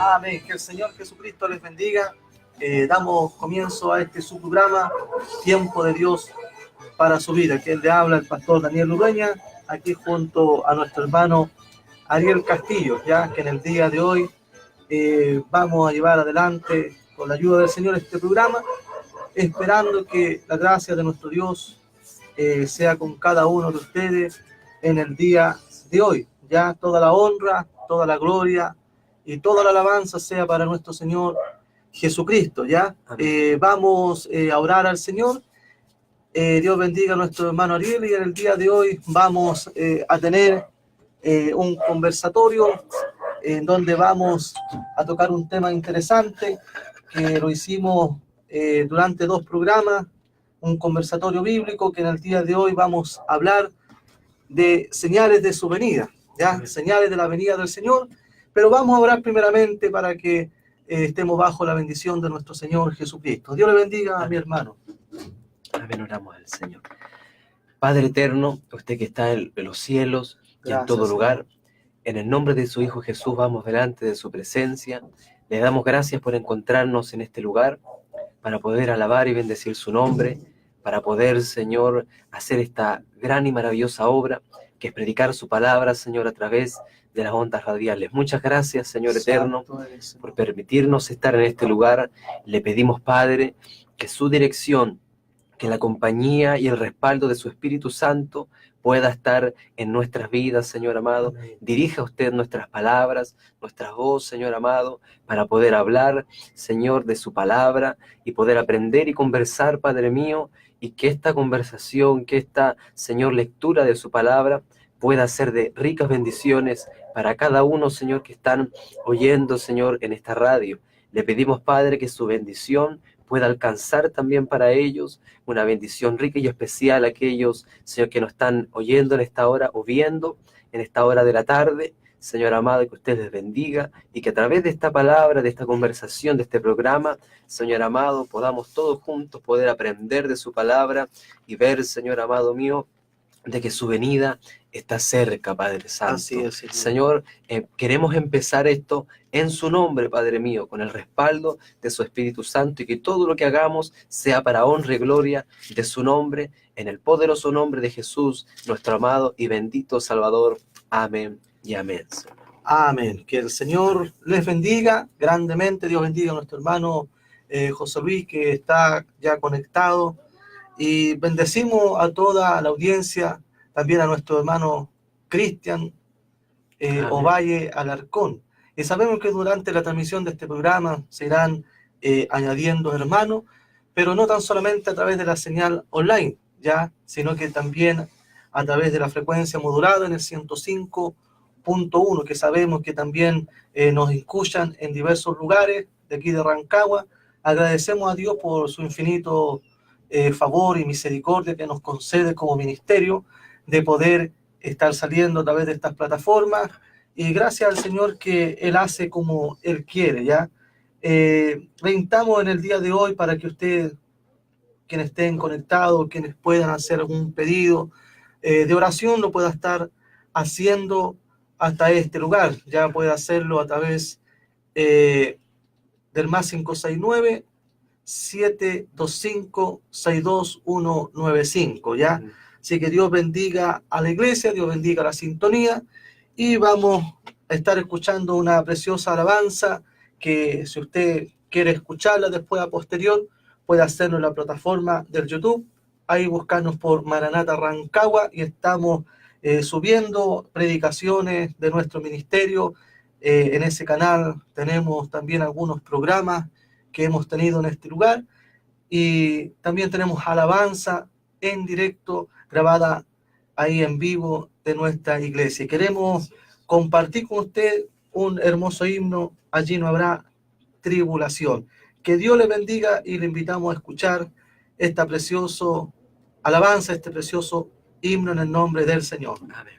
Amén. Que el Señor Jesucristo les bendiga. Damos comienzo a este su programa, Tiempo de Dios para su vida. Que le habla el pastor Daniel Ureña, aquí junto a nuestro hermano Ariel Castillo, ya que en el día de hoy vamos a llevar adelante, con la ayuda del Señor, este programa, esperando que la gracia de nuestro Dios sea con cada uno de ustedes en el día de hoy. Ya toda la honra, toda la gloria y toda la alabanza sea para nuestro Señor Jesucristo. Ya vamos a orar al Señor. Dios bendiga a nuestro hermano Ariel, y en el día de hoy vamos a tener un conversatorio en donde vamos a tocar un tema interesante que lo hicimos durante 2 programas, un conversatorio bíblico que en el día de hoy vamos a hablar de señales de su venida, ¿ya? Señales de la venida del Señor, pero vamos a orar primeramente para que estemos bajo la bendición de nuestro Señor Jesucristo. Dios le bendiga a mi hermano. Amén, oramos al Señor. Padre eterno, usted que está en los cielos y en todo lugar, en el nombre de su Hijo Jesús vamos delante de su presencia. Le damos gracias por encontrarnos en este lugar para poder alabar y bendecir su nombre, para poder, Señor, hacer esta gran y maravillosa obra que es predicar su palabra, Señor, a través de las ondas radiales. Muchas gracias, Señor eterno, por permitirnos estar en este lugar. Le pedimos, Padre, que su dirección, que la compañía y el respaldo de su Espíritu Santo pueda estar en nuestras vidas, Señor amado. Dirija usted nuestras palabras, nuestras voces, Señor amado, para poder hablar, Señor, de su palabra y poder aprender y conversar, Padre mío, y que esta conversación, que esta, Señor, lectura de su palabra pueda ser de ricas bendiciones para cada uno, Señor, que están oyendo, Señor, en esta radio. Le pedimos, Padre, que su bendición pueda alcanzar también para ellos una bendición rica y especial a aquellos, Señor, que nos están oyendo en esta hora o viendo en esta hora de la tarde. Señor amado, que usted les bendiga y que a través de esta palabra, de esta conversación, de este programa, Señor amado, podamos todos juntos poder aprender de su palabra y ver, Señor amado mío, de que su venida está cerca, Padre Santo. Así es, Señor, queremos empezar esto en su nombre, Padre mío, con el respaldo de su Espíritu Santo, y que todo lo que hagamos sea para honra y gloria de su nombre, en el poderoso nombre de Jesús, nuestro amado y bendito Salvador. Amén y amén. Amén. Que el Señor les bendiga grandemente. Dios bendiga a nuestro hermano José Luis, que está ya conectado. Y bendecimos a toda la audiencia, también a nuestro hermano Cristian Ovalle Alarcón. Y sabemos que durante la transmisión de este programa se irán añadiendo hermanos, pero no tan solamente a través de la señal online, ya, sino que también a través de la frecuencia modulada en el 105.1, que sabemos que también nos escuchan en diversos lugares de aquí de Rancagua. Agradecemos a Dios por su infinito favor y misericordia que nos concede como ministerio de poder estar saliendo a través de estas plataformas, y gracias al Señor que Él hace como Él quiere, ¿ya? Le invitamos en el día de hoy para que ustedes, quienes estén conectados, quienes puedan hacer algún pedido de oración, lo pueda estar haciendo hasta este lugar. Ya puede hacerlo a través del más 569-725-62195, ¿ya? Así que Dios bendiga a la iglesia, Dios bendiga la sintonía, y vamos a estar escuchando una preciosa alabanza que, si usted quiere escucharla después a posterior, puede hacerlo en la plataforma del YouTube. Ahí buscarnos por Maranata Rancagua, y estamos subiendo predicaciones de nuestro ministerio. En ese canal tenemos también algunos programas que hemos tenido en este lugar, y también tenemos alabanza en directo grabada ahí en vivo de nuestra iglesia. Queremos compartir con usted un hermoso himno, Allí no habrá tribulación. Que Dios le bendiga, y le invitamos a escuchar esta precioso alabanza, este precioso himno en el nombre del Señor. Amén.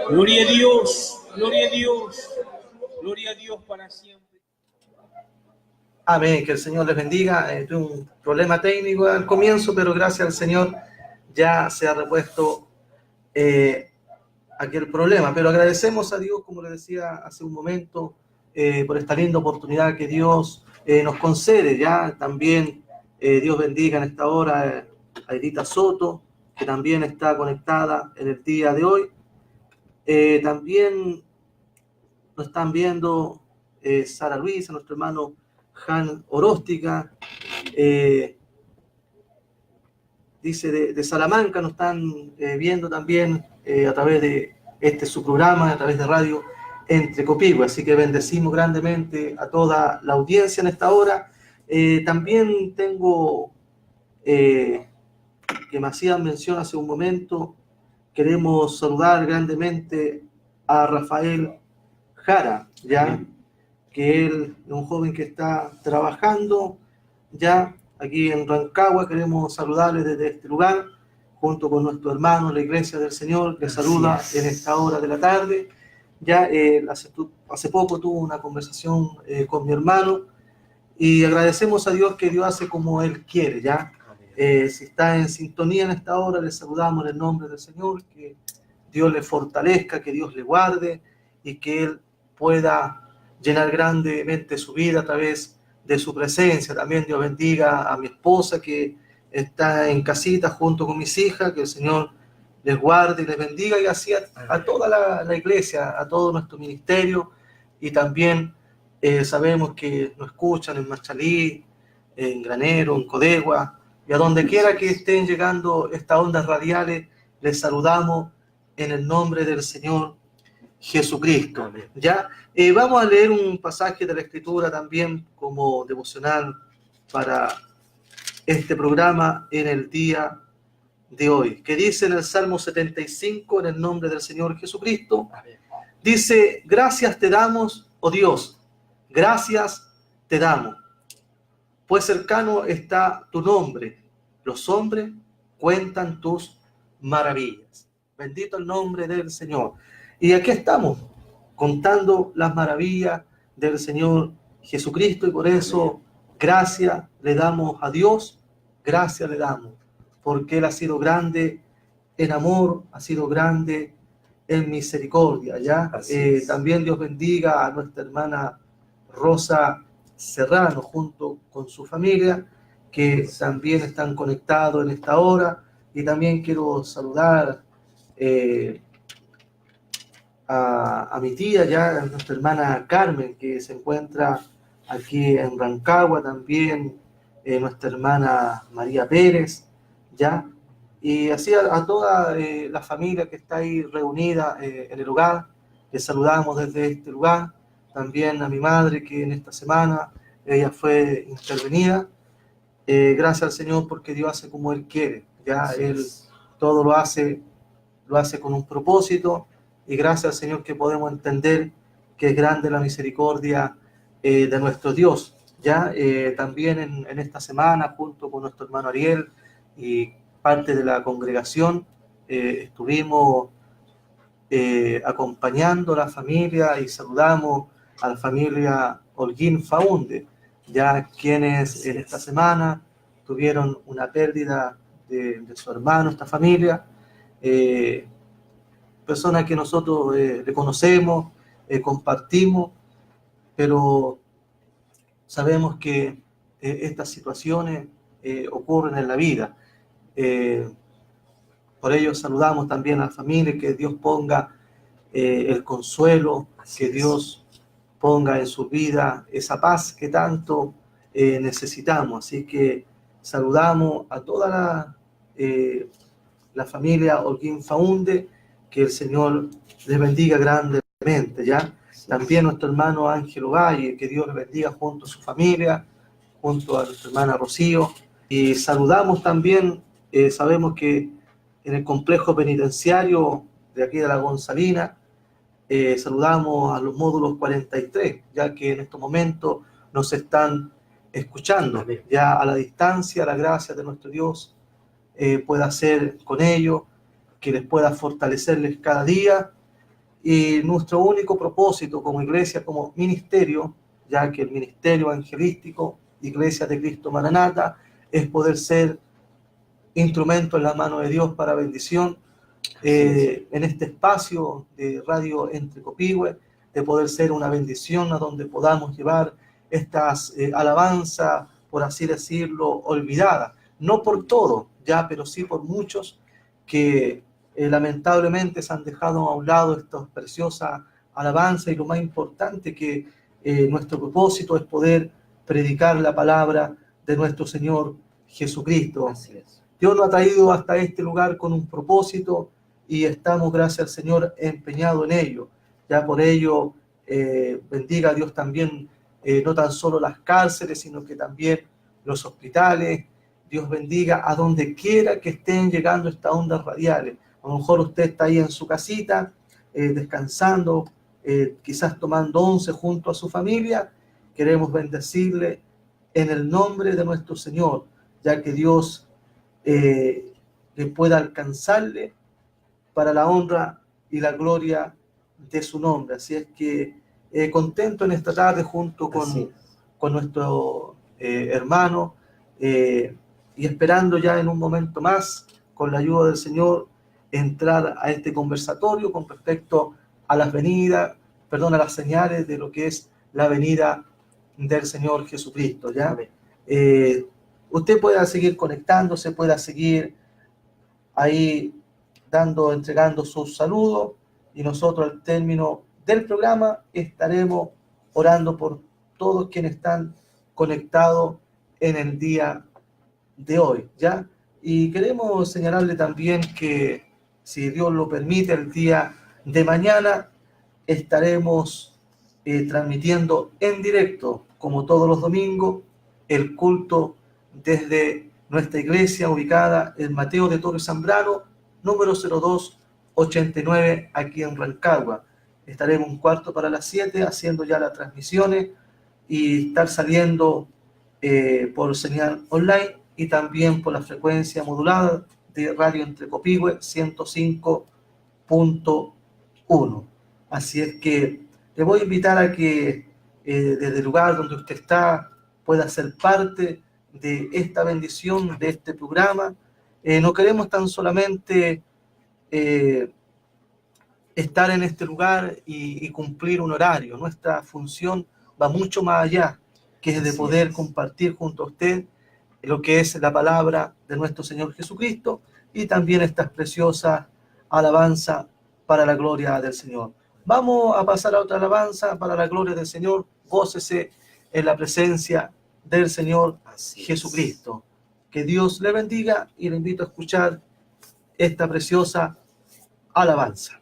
Gloria a Dios, gloria a Dios, gloria a Dios para siempre. Amén, que el Señor les bendiga. Tuve un problema técnico al comienzo, pero gracias al Señor ya se ha repuesto aquel problema. Pero agradecemos a Dios, como le decía hace un momento, por esta linda oportunidad que Dios nos concede. Ya también Dios bendiga en esta hora a Edita Soto, que también está conectada en el día de hoy. También nos están viendo Sara Luisa, nuestro hermano Jan Oróstica, dice de Salamanca, nos están viendo también a través de su programa, a través de Radio Entre Copihue. Así que bendecimos grandemente a toda la audiencia en esta hora. También tengo, que me hacían mención hace un momento, queremos saludar grandemente a Rafael Jara, ya que él es un joven que está trabajando ya aquí en Rancagua. Queremos saludarle desde este lugar, junto con nuestro hermano, la Iglesia del Señor, que saluda en esta hora de la tarde. Ya hace poco tuve una conversación con mi hermano y agradecemos a Dios que Dios hace como Él quiere, ya. Si está en sintonía en esta hora, le saludamos en el nombre del Señor, que Dios le fortalezca, que Dios le guarde y que Él pueda llenar grandemente su vida a través de su presencia. También Dios bendiga a mi esposa que está en casita junto con mis hijas, que el Señor les guarde y les bendiga, y así a toda la iglesia, a todo nuestro ministerio. Y también sabemos que nos escuchan en Machalí, en Granero, en Codegua, y a donde quiera que estén llegando estas ondas radiales, les saludamos en el nombre del Señor Jesucristo. Amén. ¿Ya? Vamos a leer un pasaje de la Escritura también como devocional para este programa en el día de hoy, que dice en el Salmo 75, en el nombre del Señor Jesucristo. Amén. Dice: gracias te damos, oh Dios, gracias te damos, pues cercano está tu nombre, los hombres cuentan tus maravillas. Bendito el nombre del Señor. Y aquí estamos, contando las maravillas del Señor Jesucristo, y por eso gracias le damos a Dios, gracias le damos, porque Él ha sido grande en amor, ha sido grande en misericordia, ¿ya? También Dios bendiga a nuestra hermana Rosa Serrano junto con su familia, que también están conectados en esta hora. Y también quiero saludar a mi tía, ya, a nuestra hermana Carmen, que se encuentra aquí en Rancagua, también nuestra hermana María Pérez, ya, y así a toda la familia que está ahí reunida en el hogar. Les saludamos desde este lugar. También a mi madre, que en esta semana ella fue intervenida. Gracias al Señor, porque Dios hace como Él quiere, ya. Él todo lo hace con un propósito, y gracias al Señor que podemos entender que es grande la misericordia de nuestro Dios, ya. También en esta semana, junto con nuestro hermano Ariel y parte de la congregación, estuvimos acompañando a la familia, y saludamos a la familia Holguín Faunde, ya, quienes en esta semana tuvieron una pérdida de su hermano, esta familia, persona que nosotros le conocemos, compartimos, pero sabemos que estas situaciones ocurren en la vida. Por ello saludamos también a la familia, que Dios ponga el consuelo, que Dios ponga en su vida esa paz que tanto necesitamos. Así que saludamos a toda la familia Holguín Faunde, que el Señor les bendiga grandemente, ¿ya? También nuestro hermano Ángelo Valle, que Dios le bendiga junto a su familia, junto a nuestra hermana Rocío. Y saludamos también, sabemos que en el complejo penitenciario de aquí de la Gonzalina, saludamos a los módulos 43, ya que en estos momentos nos están escuchando. Ya a la distancia, la gracia de nuestro Dios pueda ser con ellos, que les pueda fortalecerles cada día. Y nuestro único propósito como iglesia, como ministerio, ya que el ministerio evangelístico, Iglesia de Cristo Maranata, es poder ser instrumento en la mano de Dios para bendición en este espacio de Radio Entre Copihue, de poder ser una bendición a donde podamos llevar estas alabanzas, por así decirlo, olvidadas, no por todos, ya, pero sí por muchos que lamentablemente se han dejado a un lado estas preciosas alabanzas. Y lo más importante, que nuestro propósito es poder predicar la palabra de nuestro Señor Jesucristo. Así es. Dios nos ha traído hasta este lugar con un propósito, y estamos, gracias al Señor, empeñados en ello. Ya por ello, bendiga a Dios también, no tan solo las cárceles, sino que también los hospitales. Dios bendiga a donde quiera que estén llegando estas ondas radiales. A lo mejor usted está ahí en su casita, descansando, quizás tomando once junto a su familia. Queremos bendecirle en el nombre de nuestro Señor, ya que Dios le pueda alcanzarle para la honra y la gloria de su nombre. Así es que contento en esta tarde junto con nuestro hermano, y esperando ya en un momento más, con la ayuda del Señor, entrar a este conversatorio con respecto a las señales de lo que es la venida del Señor Jesucristo, ¿ya? Amén. Usted pueda seguir conectándose, pueda seguir ahí entregando sus saludos, y nosotros al término del programa estaremos orando por todos quienes están conectados en el día de hoy, ¿ya? Y queremos señalarle también que, si Dios lo permite, el día de mañana estaremos transmitiendo en directo, como todos los domingos, el culto desde nuestra iglesia ubicada en Mateo de Torres Zambrano, número 0289, aquí en Rancagua. Estaremos 6:45 haciendo ya las transmisiones y estar saliendo por señal online y también por la frecuencia modulada de Radio Entre Copihue 105.1. Así es que le voy a invitar a que desde el lugar donde usted está pueda ser parte de esta bendición, de este programa. No queremos tan solamente estar en este lugar y cumplir un horario. Nuestra función va mucho más allá, que es de poder compartir junto a usted lo que es la palabra de nuestro Señor Jesucristo y también estas preciosas alabanzas para la gloria del Señor. Vamos a pasar a otra alabanza para la gloria del Señor. Gócese en la presencia del Señor Jesucristo. Que Dios le bendiga y le invito a escuchar esta preciosa alabanza.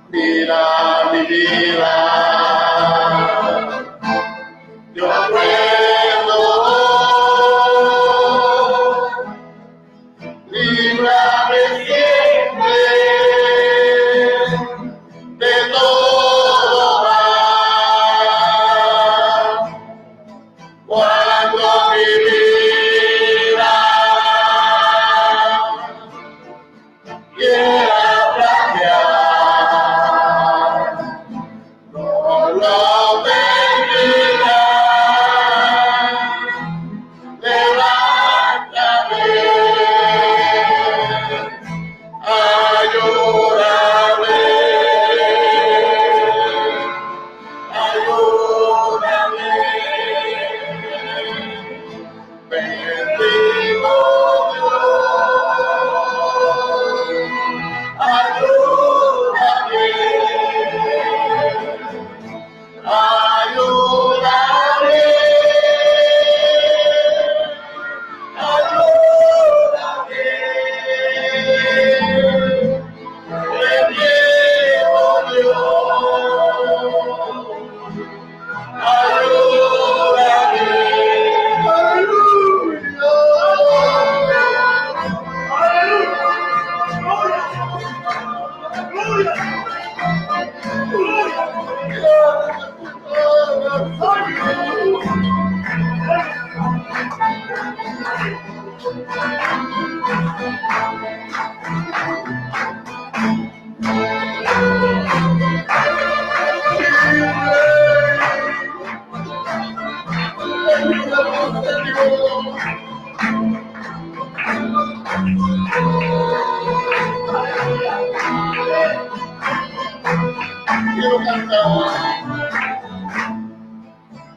Mira mi vida, yo aprendo, líbrame siempre de todo mal. Cuando mi vida quiera cambiar,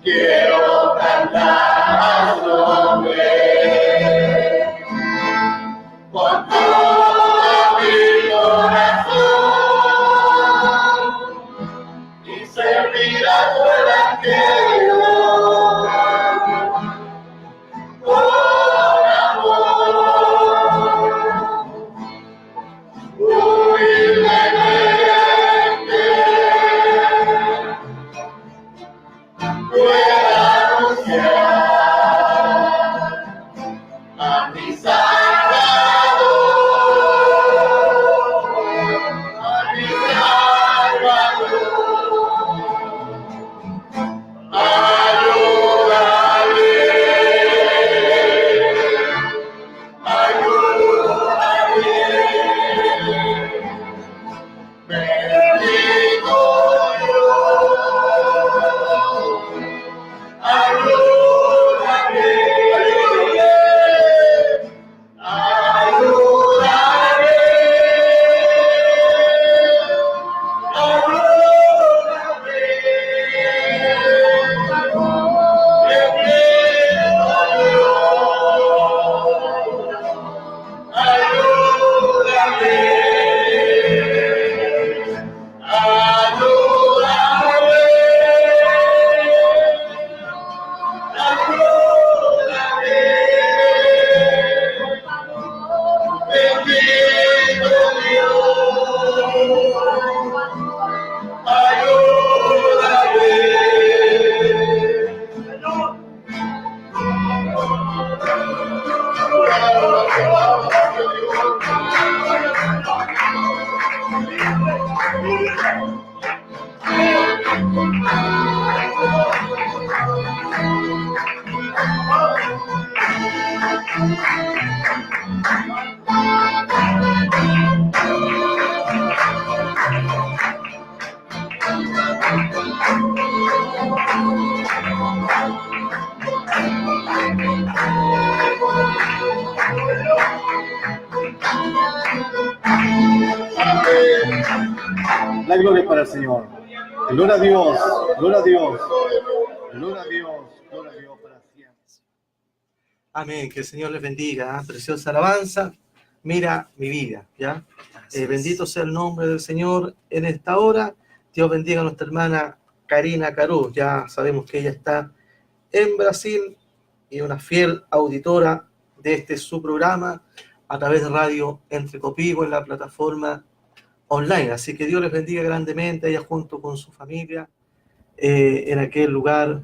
Quiero cantar su nombre con todo mi corazón y servir a tu evangelio con amor, humildemente pueda anunciar La gloria es para el Señor. Gloria a Dios, gloria a Dios, gloria a Dios, gloria a Dios para siempre. Amén, que el Señor les bendiga. Preciosa alabanza. Mira mi vida, ¿ya? Bendito sea el nombre del Señor en esta hora. Dios bendiga a nuestra hermana Karina Carú. Ya sabemos que ella está en Brasil y una fiel auditora de este su programa a través de Radio Entre Copivo en la plataforma online. Así que Dios les bendiga grandemente, ella junto con su familia en aquel lugar,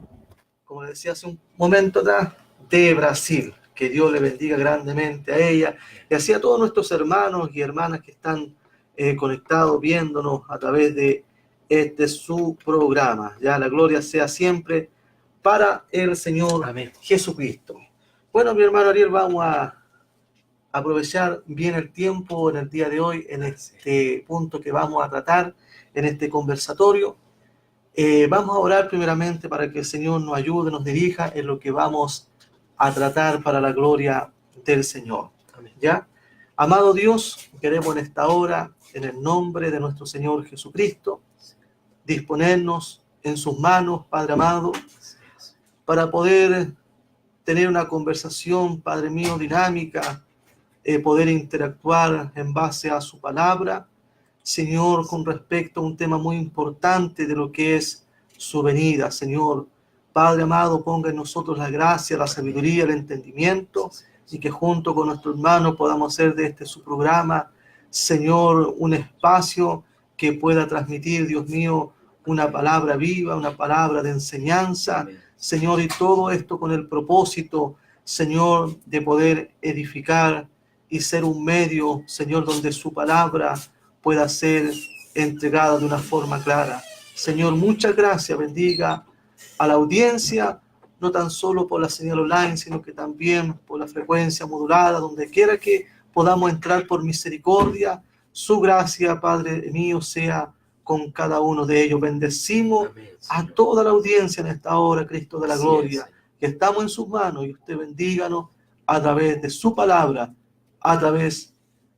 como les decía hace un momento atrás, de Brasil. Que Dios le bendiga grandemente a ella y así a todos nuestros hermanos y hermanas que están conectados, viéndonos a través de su programa. Ya la gloria sea siempre para el Señor Amén. Jesucristo. Bueno, mi hermano Ariel, vamos a aprovechar bien el tiempo en el día de hoy, en este punto que vamos a tratar, en este conversatorio. Vamos a orar primeramente para que el Señor nos ayude, nos dirija en lo que vamos a tratar para la gloria del Señor. Amén. ¿Ya? Amado Dios, queremos en esta hora, en el nombre de nuestro Señor Jesucristo, disponernos en sus manos, Padre amado, para poder tener una conversación, Padre mío, dinámica, poder interactuar en base a su palabra, Señor, con respecto a un tema muy importante de lo que es su venida, Señor. Padre amado, ponga en nosotros la gracia, la sabiduría, el entendimiento, y que junto con nuestros hermanos podamos hacer de su programa, Señor, un espacio que pueda transmitir, Dios mío, una palabra viva, una palabra de enseñanza, Amén. Señor, y todo esto con el propósito, Señor, de poder edificar y ser un medio, Señor, donde su palabra pueda ser entregada de una forma clara. Señor, muchas gracias, bendiga a la audiencia, no tan solo por la señal online, sino que también por la frecuencia modulada, donde quiera que podamos entrar por misericordia. Su gracia, Padre mío, sea con cada uno de ellos. Bendecimos Amén, a Señor. toda la audiencia en esta hora, Cristo de la Así gloria, es, Señor. que estamos en sus manos y usted bendíganos a través de su palabra, a través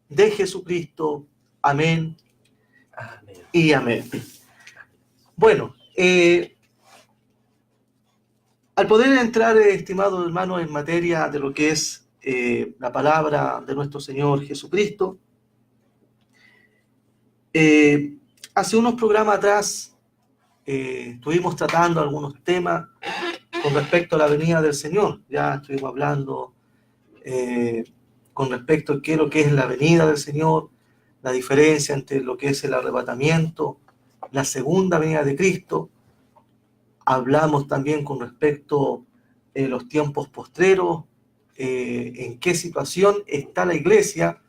de Jesucristo. Amén Amén. y amén. Bueno, al poder entrar, estimados hermanos, en materia de lo que es la palabra de nuestro Señor Jesucristo, hace unos programas atrás estuvimos tratando algunos temas con respecto a la venida del Señor. Ya estuvimos hablando con respecto a qué es lo que es la venida del Señor, la diferencia entre lo que es el arrebatamiento, la segunda venida de Cristo. Hablamos también con respecto a los tiempos postreros, en qué situación está la iglesia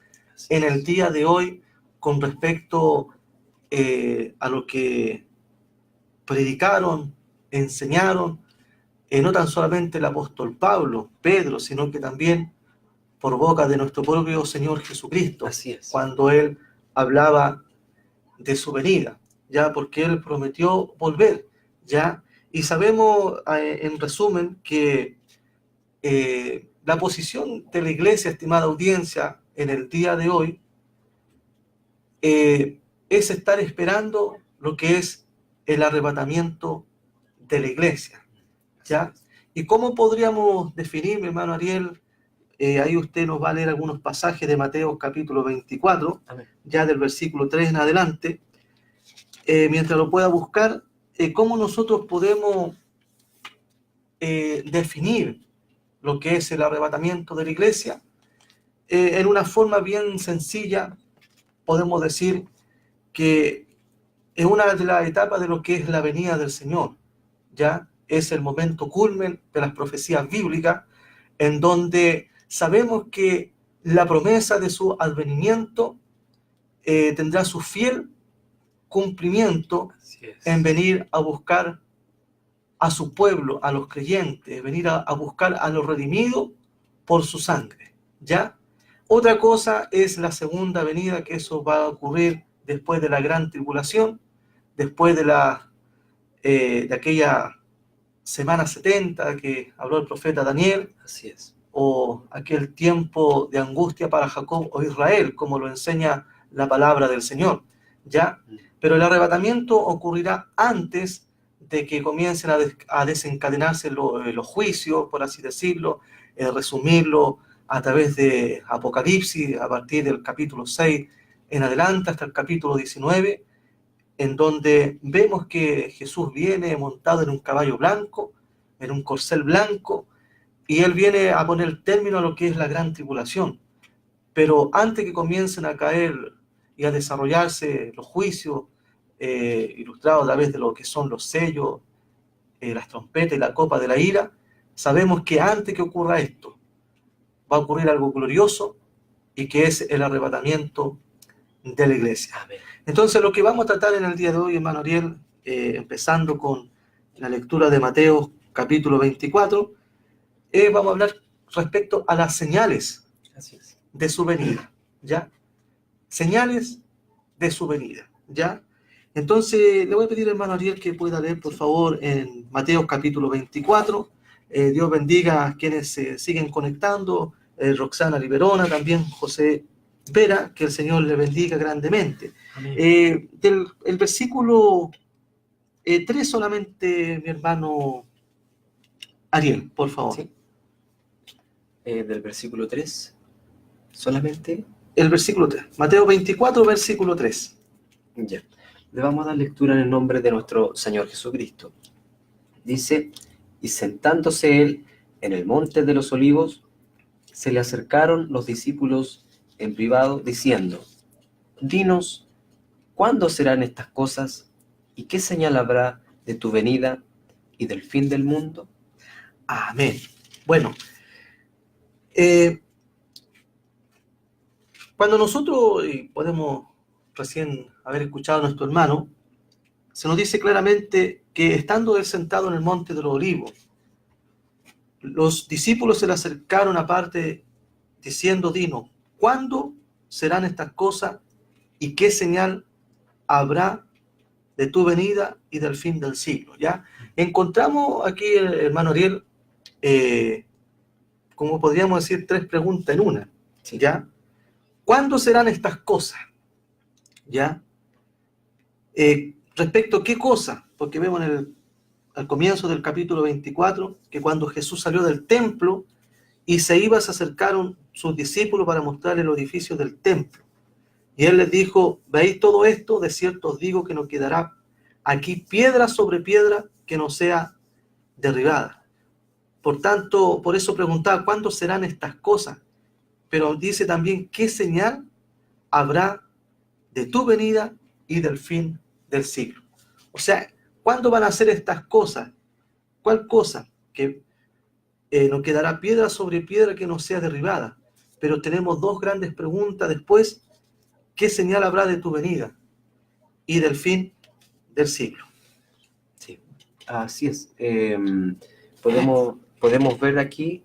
en el día de hoy con respecto a lo que predicaron, enseñaron, no tan solamente el apóstol Pablo, Pedro, sino que también por boca de nuestro propio Señor Jesucristo, Así es. cuando Él hablaba de su venida, ya, porque Él prometió volver, ya. Y sabemos, en resumen, que la posición de la iglesia, estimada audiencia, en el día de hoy, es estar esperando lo que es el arrebatamiento de la iglesia, ¿ya? ¿Y cómo podríamos definir, mi hermano Ariel? Ahí usted nos va a leer algunos pasajes de Mateo capítulo 24, Amén. ya del versículo 3 en adelante. Mientras lo pueda buscar, cómo nosotros podemos definir lo que es el arrebatamiento de la iglesia. En una forma bien sencilla, podemos decir que es una de las etapas de lo que es la venida del Señor. Ya es el momento culmen de las profecías bíblicas, en donde sabemos que la promesa de su advenimiento tendrá su fiel cumplimiento Así es. en venir a buscar a su pueblo, a los creyentes, venir a buscar a los redimidos por su sangre, ¿ya? Otra cosa es la segunda venida, que eso va a ocurrir después de la gran tribulación, después de aquella semana 70 que habló el profeta Daniel, Así es. o aquel tiempo de angustia para Jacob o Israel, como lo enseña la palabra del Señor, ¿ya? Pero el arrebatamiento ocurrirá antes de que comiencen a desencadenarse los juicios, por así decirlo, resumirlo a través de Apocalipsis, a partir del capítulo 6 en adelante hasta el capítulo 19, en donde vemos que Jesús viene montado en un caballo blanco, en un corcel blanco, y Él viene a poner término a lo que es la gran tribulación. Pero antes que comiencen a caer y a desarrollarse los juicios, ilustrados a través de lo que son los sellos, las trompetas y la copa de la ira, sabemos que antes que ocurra esto, va a ocurrir algo glorioso, y que es el arrebatamiento de la iglesia. Amén. Entonces, lo que vamos a tratar en el día de hoy, hermano Ariel, empezando con la lectura de Mateo capítulo 24, vamos a hablar respecto a las señales Así es. de su venida, ¿ya? Señales de su venida, ¿ya? Entonces, le voy a pedir, hermano Ariel, que pueda leer, por favor, en Mateo capítulo 24. Dios bendiga a quienes se siguen conectando, Roxana Liberona, también José Vera, que el Señor le bendiga grandemente. Amén. El versículo 3 solamente, mi hermano Ariel, por favor. Sí. Del versículo 3, solamente. El versículo 3. Mateo 24, versículo 3. Ya. Le vamos a dar lectura en el nombre de nuestro Señor Jesucristo. Dice: y sentándose él en el monte de los olivos, se le acercaron los discípulos en privado, diciendo: dinos, ¿cuándo serán estas cosas? ¿Y qué señal habrá de tu venida y del fin del mundo? Amén. Bueno, cuando nosotros, y podemos recién haber escuchado a nuestro hermano, se nos dice claramente que estando él sentado en el monte de los olivos, los discípulos se le acercaron aparte diciendo: dinos, ¿cuándo serán estas cosas y qué señal habrá de tu venida y del fin del siglo? ¿Ya? Encontramos aquí, hermano Ariel, como podríamos decir, tres preguntas en una. Sí. ¿Ya? ¿Cuándo serán estas cosas? ¿Ya? Respecto a qué cosa, porque vemos al comienzo del capítulo 24 que cuando Jesús salió del templo y se acercaron sus discípulos para mostrarle los edificios del templo. Y él les dijo: ¿veis todo esto? De cierto os digo que no quedará aquí piedra sobre piedra que no sea derribada. Por tanto, por eso preguntaba: ¿cuándo serán estas cosas? Pero dice también: ¿qué señal habrá de tu venida y del fin del siglo? O sea, ¿cuándo van a ser estas cosas? ¿Cuál cosa? Que no quedará piedra sobre piedra que no sea derribada. Pero tenemos dos grandes preguntas después: ¿qué señal habrá de tu venida y del fin del siglo? Sí, así es. Podemos ver aquí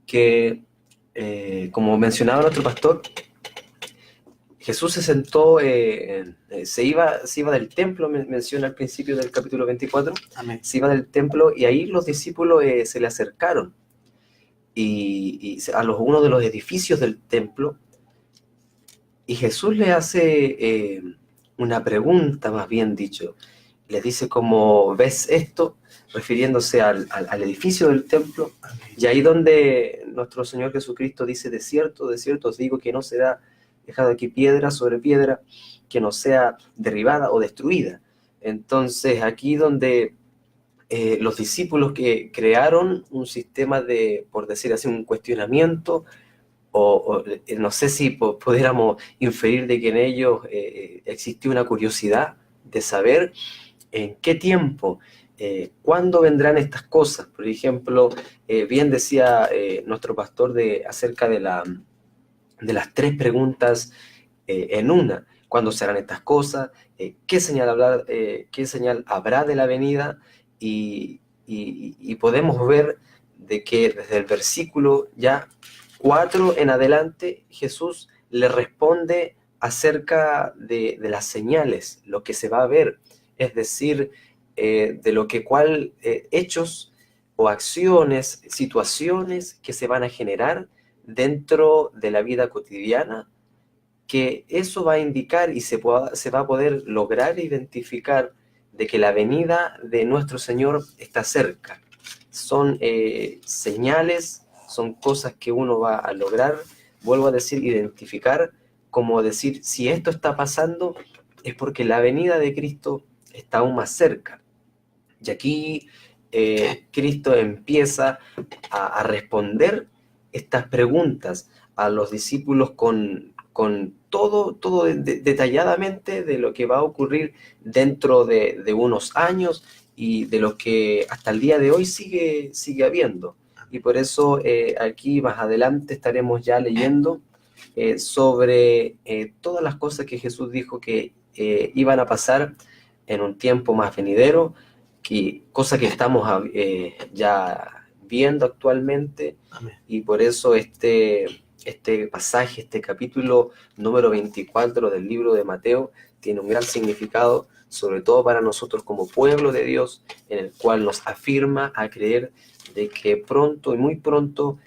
que, como mencionaba nuestro pastor, Jesús se sentó, se iba del templo, menciona al principio del capítulo 24, Amén. se iba del templo y ahí los discípulos se le acercaron y a uno de los edificios del templo, y Jesús le hace una pregunta, más bien dicho. Le dice: como ves esto, refiriéndose al edificio del templo. Amén. Y ahí donde nuestro Señor Jesucristo dice: de cierto os digo que no será dejado aquí piedra sobre piedra que no sea derribada o destruida. Entonces, aquí donde los discípulos que crearon un sistema de, por decir así, un cuestionamiento, o no sé si pudiéramos inferir de que en ellos existió una curiosidad de saber en qué tiempo, cuándo vendrán estas cosas. Por ejemplo, bien decía nuestro pastor acerca de las tres preguntas en una. cuándo serán estas cosas, qué señal habrá de la venida, y podemos ver de que desde el versículo ya 4 en adelante Jesús le responde acerca de las señales, lo que se va a ver, es decir, de lo que hechos o acciones, situaciones que se van a generar dentro de la vida cotidiana, que eso va a indicar y se va a poder lograr identificar de que la venida de nuestro Señor está cerca. Son señales, son cosas que uno va a lograr, vuelvo a decir, identificar, como decir, si esto está pasando, es porque la venida de Cristo está aún más cerca. Y aquí Cristo empieza a responder estas preguntas a los discípulos con todo detalladamente de lo que va a ocurrir dentro de unos años y de lo que hasta el día de hoy sigue habiendo. Y por eso aquí más adelante estaremos ya leyendo sobre todas las cosas que Jesús dijo que iban a pasar en un tiempo más venidero, cosa que estamos ya viendo actualmente. Amén. Y por eso este pasaje, este capítulo número 24 del libro de Mateo tiene un gran significado, sobre todo para nosotros como pueblo de Dios, en el cual nos afirma a creer de que pronto y muy pronto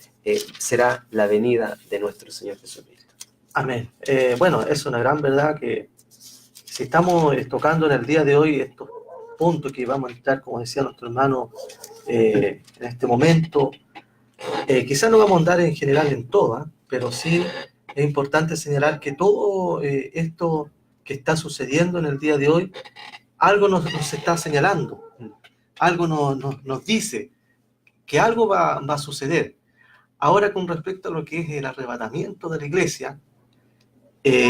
será la venida de nuestro Señor Jesucristo. Amén. Bueno, es una gran verdad que si estamos tocando en el día de hoy estos puntos que vamos a entrar, como decía nuestro hermano, en este momento, quizás no vamos a andar en general en todo, pero sí es importante señalar que todo esto que está sucediendo en el día de hoy, algo nos está señalando, algo nos dice que algo va a suceder. Ahora, con respecto a lo que es el arrebatamiento de la iglesia,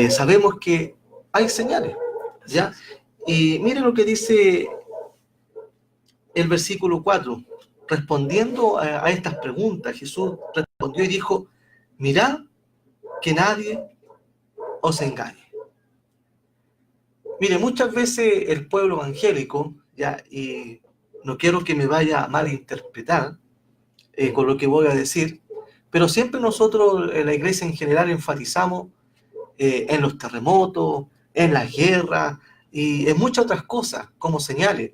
sabemos que hay señales, ¿ya? Y miren lo que dice el versículo 4. Respondiendo a estas preguntas, Jesús respondió y dijo: mirad que nadie os engañe. Mire, muchas veces el pueblo evangélico, ya, y no quiero que me vaya a malinterpretar con lo que voy a decir, pero siempre nosotros en la iglesia en general enfatizamos en los terremotos, en las guerras y en muchas otras cosas como señales.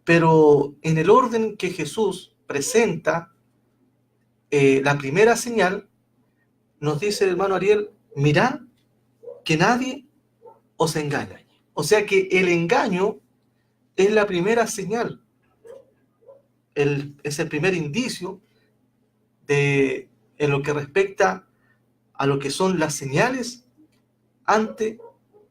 Pero en el orden que Jesús presenta, la primera señal, nos dice el hermano Ariel: mirad que nadie os engañe. O sea que el engaño es la primera señal, es el primer indicio en lo que respecta a lo que son las señales antes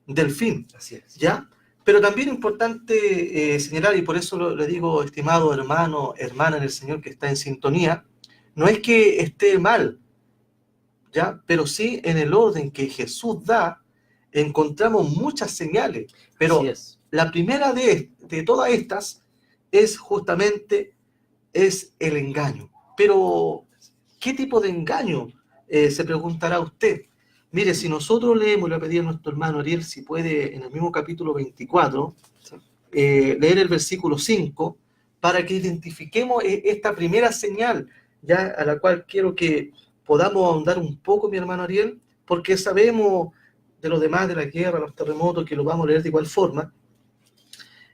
del fin. Así es. ¿Ya? Pero también es importante señalar, y por eso le digo, estimado hermano, hermana en el Señor que está en sintonía, no es que esté mal, ¿ya? Pero sí en el orden que Jesús da, encontramos muchas señales. Pero la primera de todas estas es justamente el engaño. Pero, ¿qué tipo de engaño? Se preguntará usted. Mire, si nosotros leemos, le pedí a nuestro hermano Ariel si puede, en el mismo capítulo 24, leer el versículo 5, para que identifiquemos esta primera señal, ya a la cual quiero que podamos ahondar un poco, mi hermano Ariel, porque sabemos de lo demás, de la guerra, los terremotos, que lo vamos a leer de igual forma.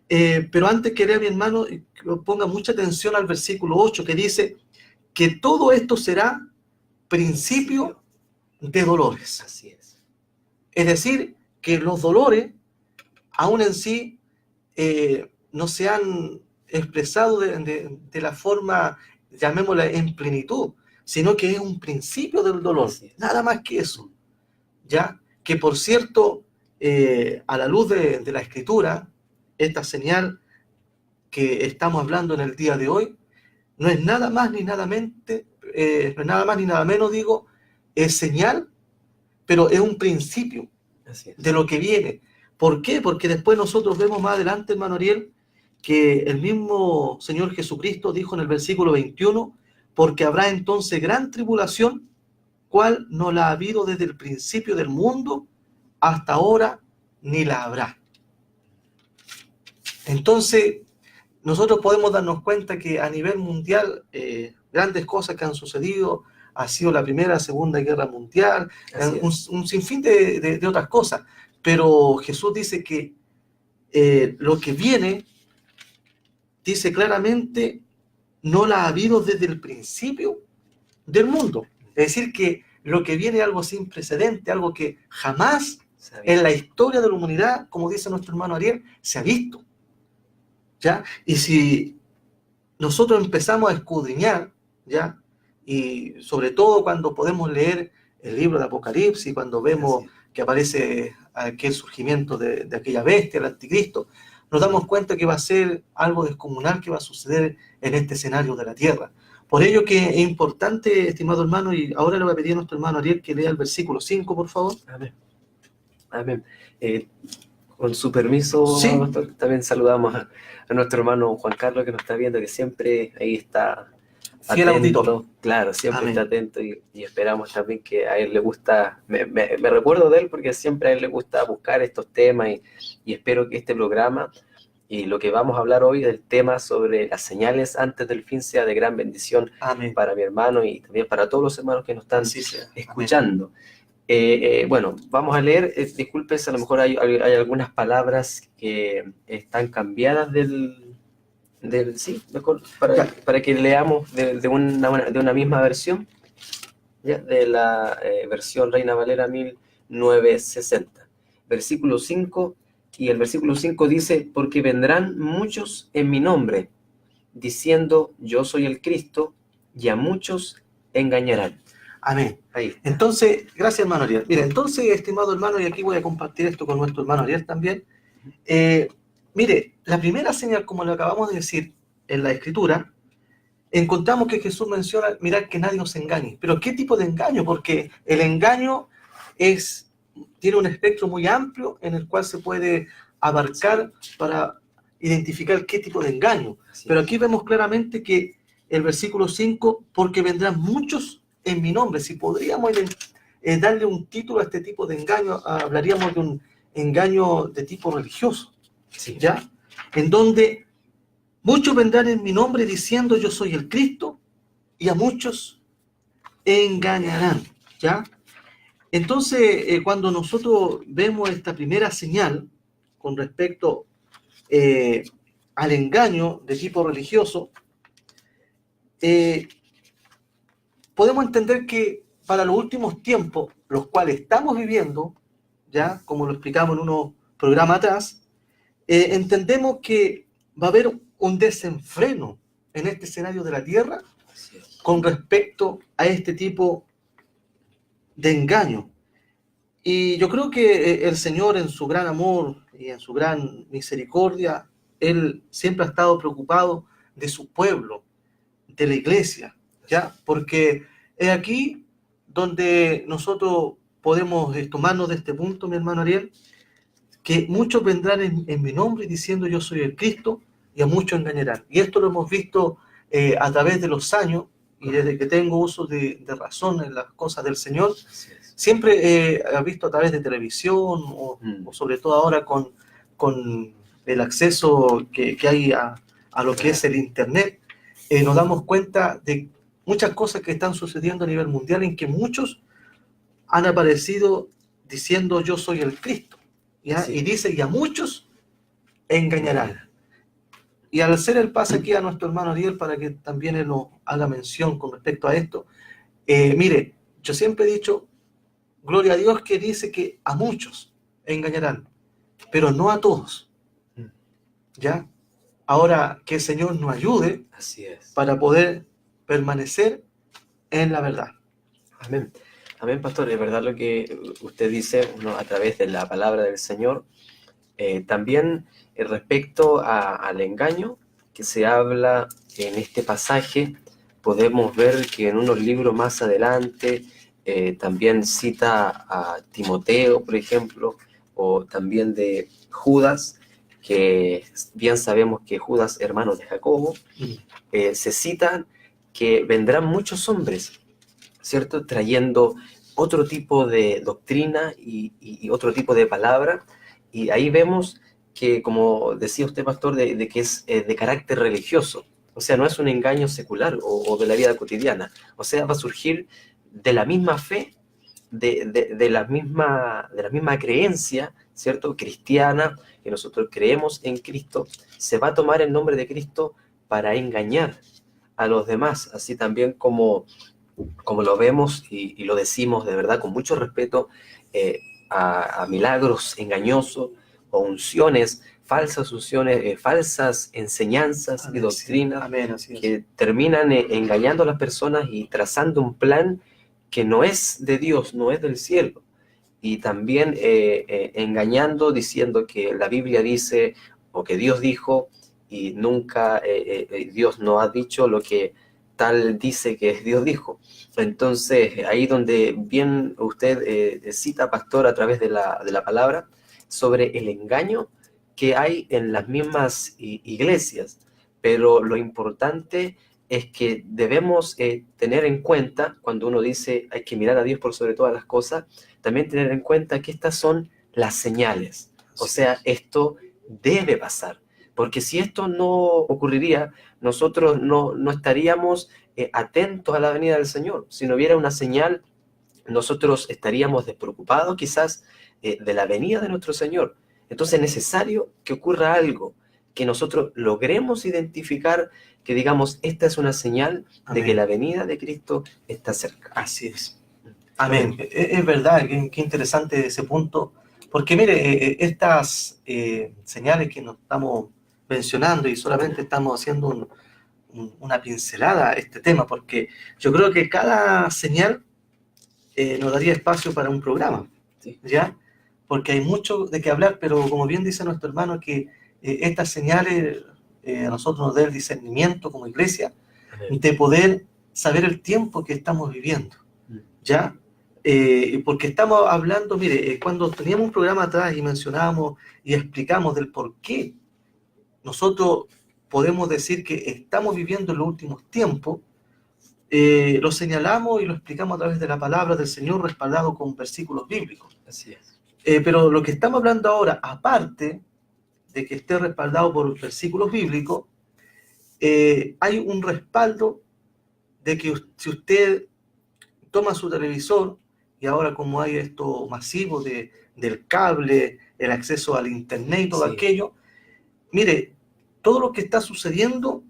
Pero antes que lea, mi hermano, ponga mucha atención al versículo 8, que dice que todo esto será principio de dolores. Así es. Es decir, que los dolores, aún en sí, no se han expresado de la forma, llamémosla, en plenitud, sino que es un principio del dolor. Nada más que eso. ¿Ya? Que por cierto, a la luz de la Escritura, esta señal que estamos hablando en el día de hoy, no es nada más ni nada menos, digo, es señal, pero es un principio de lo que viene. ¿Por qué? Porque después nosotros vemos más adelante, hermano Ariel, que el mismo Señor Jesucristo dijo en el versículo 21, porque habrá entonces gran tribulación, cual no la ha habido desde el principio del mundo hasta ahora, ni la habrá. Entonces, nosotros podemos darnos cuenta que a nivel mundial, grandes cosas que han sucedido, ha sido la Primera, Segunda Guerra Mundial, un sinfín de otras cosas. Pero Jesús dice que lo que viene, dice claramente, no la ha habido desde el principio del mundo. Es decir, que lo que viene es algo sin precedente, algo que jamás en la historia de la humanidad, como dice nuestro hermano Ariel, se ha visto. ¿Ya? Y si nosotros empezamos a escudriñar, ¿ya? Y sobre todo cuando podemos leer el libro de Apocalipsis, cuando vemos que aparece aquel surgimiento de aquella bestia, el anticristo, nos damos cuenta que va a ser algo descomunal que va a suceder en este escenario de la tierra. Por ello que es importante, estimado hermano, y ahora le voy a pedir a nuestro hermano Ariel que lea el versículo 5, por favor. Amén. Amén. Con su permiso, Sí. pastor, también saludamos a nuestro hermano Juan Carlos, que nos está viendo, que siempre ahí está Fiel atento. auditor. Claro, siempre Amén. está atento y esperamos también que a él le gusta, me recuerdo de él porque siempre a él le gusta buscar estos temas y espero que este programa y lo que vamos a hablar hoy del tema sobre las señales antes del fin sea de gran bendición Amén. para mi hermano y también para todos los hermanos que nos están Así sea. escuchando. Bueno, vamos a leer, disculpen, a lo mejor hay algunas palabras que están cambiadas sí, mejor para que leamos de una misma versión, ¿ya? De la versión Reina Valera 1960, versículo 5, y el versículo 5 dice, porque vendrán muchos en mi nombre, diciendo, yo soy el Cristo, y a muchos engañarán. Amén. Ahí está. Entonces, gracias hermano Ariel. Mira, entonces, estimado hermano, y aquí voy a compartir esto con nuestro hermano Ariel también. Mire, la primera señal, como lo acabamos de decir en la Escritura, encontramos que Jesús menciona, mirad que nadie os engañe. Pero ¿qué tipo de engaño? Porque el engaño tiene un espectro muy amplio en el cual se puede abarcar para identificar qué tipo de engaño. Pero aquí vemos claramente que el versículo 5, porque vendrán muchos en mi nombre. Si podríamos darle un título a este tipo de engaño, hablaríamos de un engaño de tipo religioso, Sí. ¿ya? En donde muchos vendrán en mi nombre diciendo yo soy el Cristo y a muchos engañarán, ¿ya? Entonces, cuando nosotros vemos esta primera señal con respecto al engaño de tipo religioso, podemos entender que para los últimos tiempos, los cuales estamos viviendo, ya como lo explicamos en unos programas atrás, entendemos que va a haber un desenfreno en este escenario de la tierra con respecto a este tipo de engaño. Y yo creo que el Señor, en su gran amor y en su gran misericordia, Él siempre ha estado preocupado de su pueblo, de la iglesia, ¿ya? Porque es aquí donde nosotros podemos tomarnos de este punto, mi hermano Ariel, que muchos vendrán en mi nombre diciendo yo soy el Cristo y a muchos engañarán. Y esto lo hemos visto a través de los años y desde que tengo uso de razón en las cosas del Señor, siempre he visto a través de televisión o sobre todo ahora con el acceso que hay a lo que es el Internet, nos damos cuenta de muchas cosas que están sucediendo a nivel mundial en que muchos han aparecido diciendo yo soy el Cristo, ¿ya? Sí. Y dice, y a muchos engañarán. Y al hacer el pase aquí a nuestro hermano Ariel para que también él nos haga mención con respecto a esto, mire, yo siempre he dicho, gloria a Dios que dice que a muchos engañarán, pero no a todos, ¿ya? Ahora que el Señor nos ayude Así es. para poder permanecer en la verdad. Amén. Amén, pastor. Es verdad lo que usted dice, ¿no? A través de la palabra del Señor. También respecto al engaño que se habla en este pasaje, podemos ver que en unos libros más adelante también cita a Timoteo, por ejemplo, o también de Judas, que bien sabemos que Judas, hermano de Jacobo, se citan que vendrán muchos hombres, ¿cierto? Trayendo otro tipo de doctrina y otro tipo de palabra, Y ahí vemos que, como decía usted, pastor, de que es de carácter religioso. O sea, no es un engaño secular o de la vida cotidiana. O sea, va a surgir de la misma fe, de la misma creencia, ¿cierto? Cristiana, que nosotros creemos en Cristo, se va a tomar el nombre de Cristo para engañar a los demás, así también como lo vemos y lo decimos de verdad con mucho respeto, a milagros engañosos o unciones, falsas enseñanzas y doctrinas que terminan engañando a las personas y trazando un plan que no es de Dios, no es del cielo. Y también engañando, diciendo que la Biblia dice o que Dios dijo y nunca Dios no ha dicho lo que tal dice que Dios dijo. Entonces, ahí donde bien usted cita, pastor, a través de la palabra, sobre el engaño que hay en las mismas iglesias. Pero lo importante es que debemos tener en cuenta, cuando uno dice hay que mirar a Dios por sobre todas las cosas, también tener en cuenta que estas son las señales. O sea, esto debe pasar. Porque si esto no ocurriría, nosotros no estaríamos atentos a la venida del Señor. Si no hubiera una señal, nosotros estaríamos despreocupados quizás de la venida de nuestro Señor. Entonces es necesario que ocurra algo, que nosotros logremos identificar, que digamos, esta es una señal de que la venida de Cristo está cerca. Así es. Amén. Es verdad, qué interesante ese punto, porque mire, estas señales que nos estamos mencionando y solamente estamos haciendo una pincelada a este tema, porque yo creo que cada señal nos daría espacio para un programa, Sí. ¿ya? Porque hay mucho de qué hablar, pero como bien dice nuestro hermano, que estas señales a nosotros nos da el discernimiento como iglesia de poder saber el tiempo que estamos viviendo, ¿ya? Porque estamos hablando, mire, cuando teníamos un programa atrás y mencionábamos y explicamos del por qué nosotros podemos decir que estamos viviendo en los últimos tiempos, lo señalamos y lo explicamos a través de la palabra del Señor respaldado con versículos bíblicos. Así es. Pero lo que estamos hablando ahora, aparte de que esté respaldado por versículos bíblicos, hay un respaldo de que si usted toma su televisor, y ahora como hay esto masivo del cable, el acceso al internet y todo aquello, mire, todo lo que está sucediendo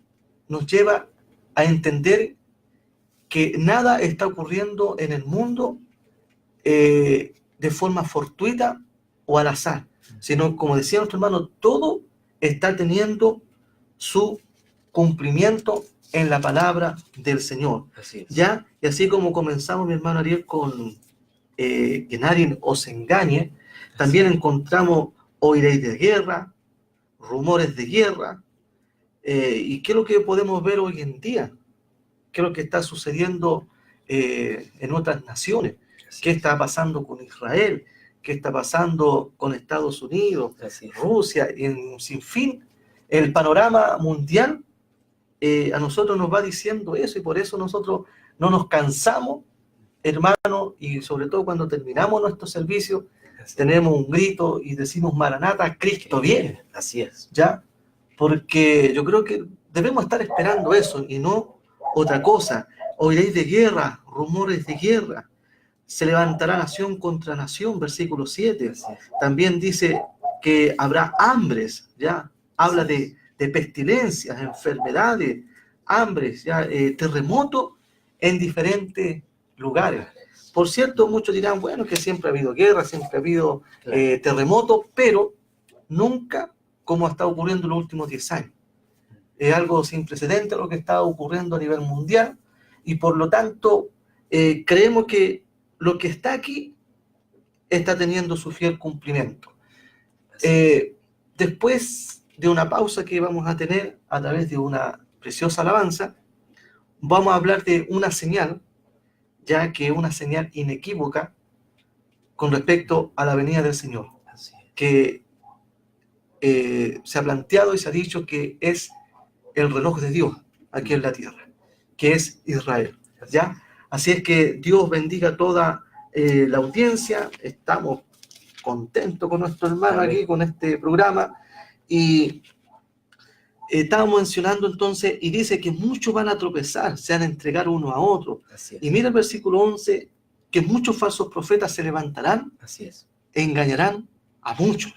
nos lleva a entender que nada está ocurriendo en el mundo de forma fortuita o al azar, sino, como decía nuestro hermano, todo está teniendo su cumplimiento en la palabra del Señor. Así es. ¿Ya? Y así como comenzamos, mi hermano Ariel, con que nadie os engañe, también encontramos oiréis de guerra, rumores de guerra, y qué es lo que podemos ver hoy en día, qué es lo que está sucediendo en otras naciones, qué está pasando con Israel, qué está pasando con Estados Unidos, Rusia, y en un sinfín. El panorama mundial a nosotros nos va diciendo eso, y por eso nosotros no nos cansamos, hermano, y sobre todo cuando terminamos nuestro servicio, tenemos un grito y decimos: Maranata, Cristo viene. Así es. ¿Ya? Porque yo creo que debemos estar esperando eso y no otra cosa. Oiréis de guerra, rumores de guerra. Se levantará nación contra nación, versículo 7. También dice que habrá hambres, ¿ya? Habla de pestilencias, enfermedades, hambres, ¿ya? Terremotos en diferentes lugares. Por cierto, muchos dirán, bueno, que siempre ha habido guerra, siempre ha habido terremotos, pero nunca como está ocurriendo en los últimos 10 años. Es algo sin precedentes lo que está ocurriendo a nivel mundial, y por lo tanto creemos que lo que está aquí está teniendo su fiel cumplimiento. Después de una pausa que vamos a tener a través de una preciosa alabanza, vamos a hablar de una señal, ya que una señal inequívoca con respecto a la venida del Señor, que se ha planteado y se ha dicho que es el reloj de Dios aquí en la tierra, que es Israel, ¿ya? Así es que Dios bendiga a toda la audiencia. Estamos contentos con nuestro hermano Amén. aquí, con este programa. Y estábamos mencionando entonces, y dice que muchos van a tropezar, se van a entregar uno a otro. Así es. Y mira el versículo 11, que muchos falsos profetas se levantarán Así es. e engañarán a muchos.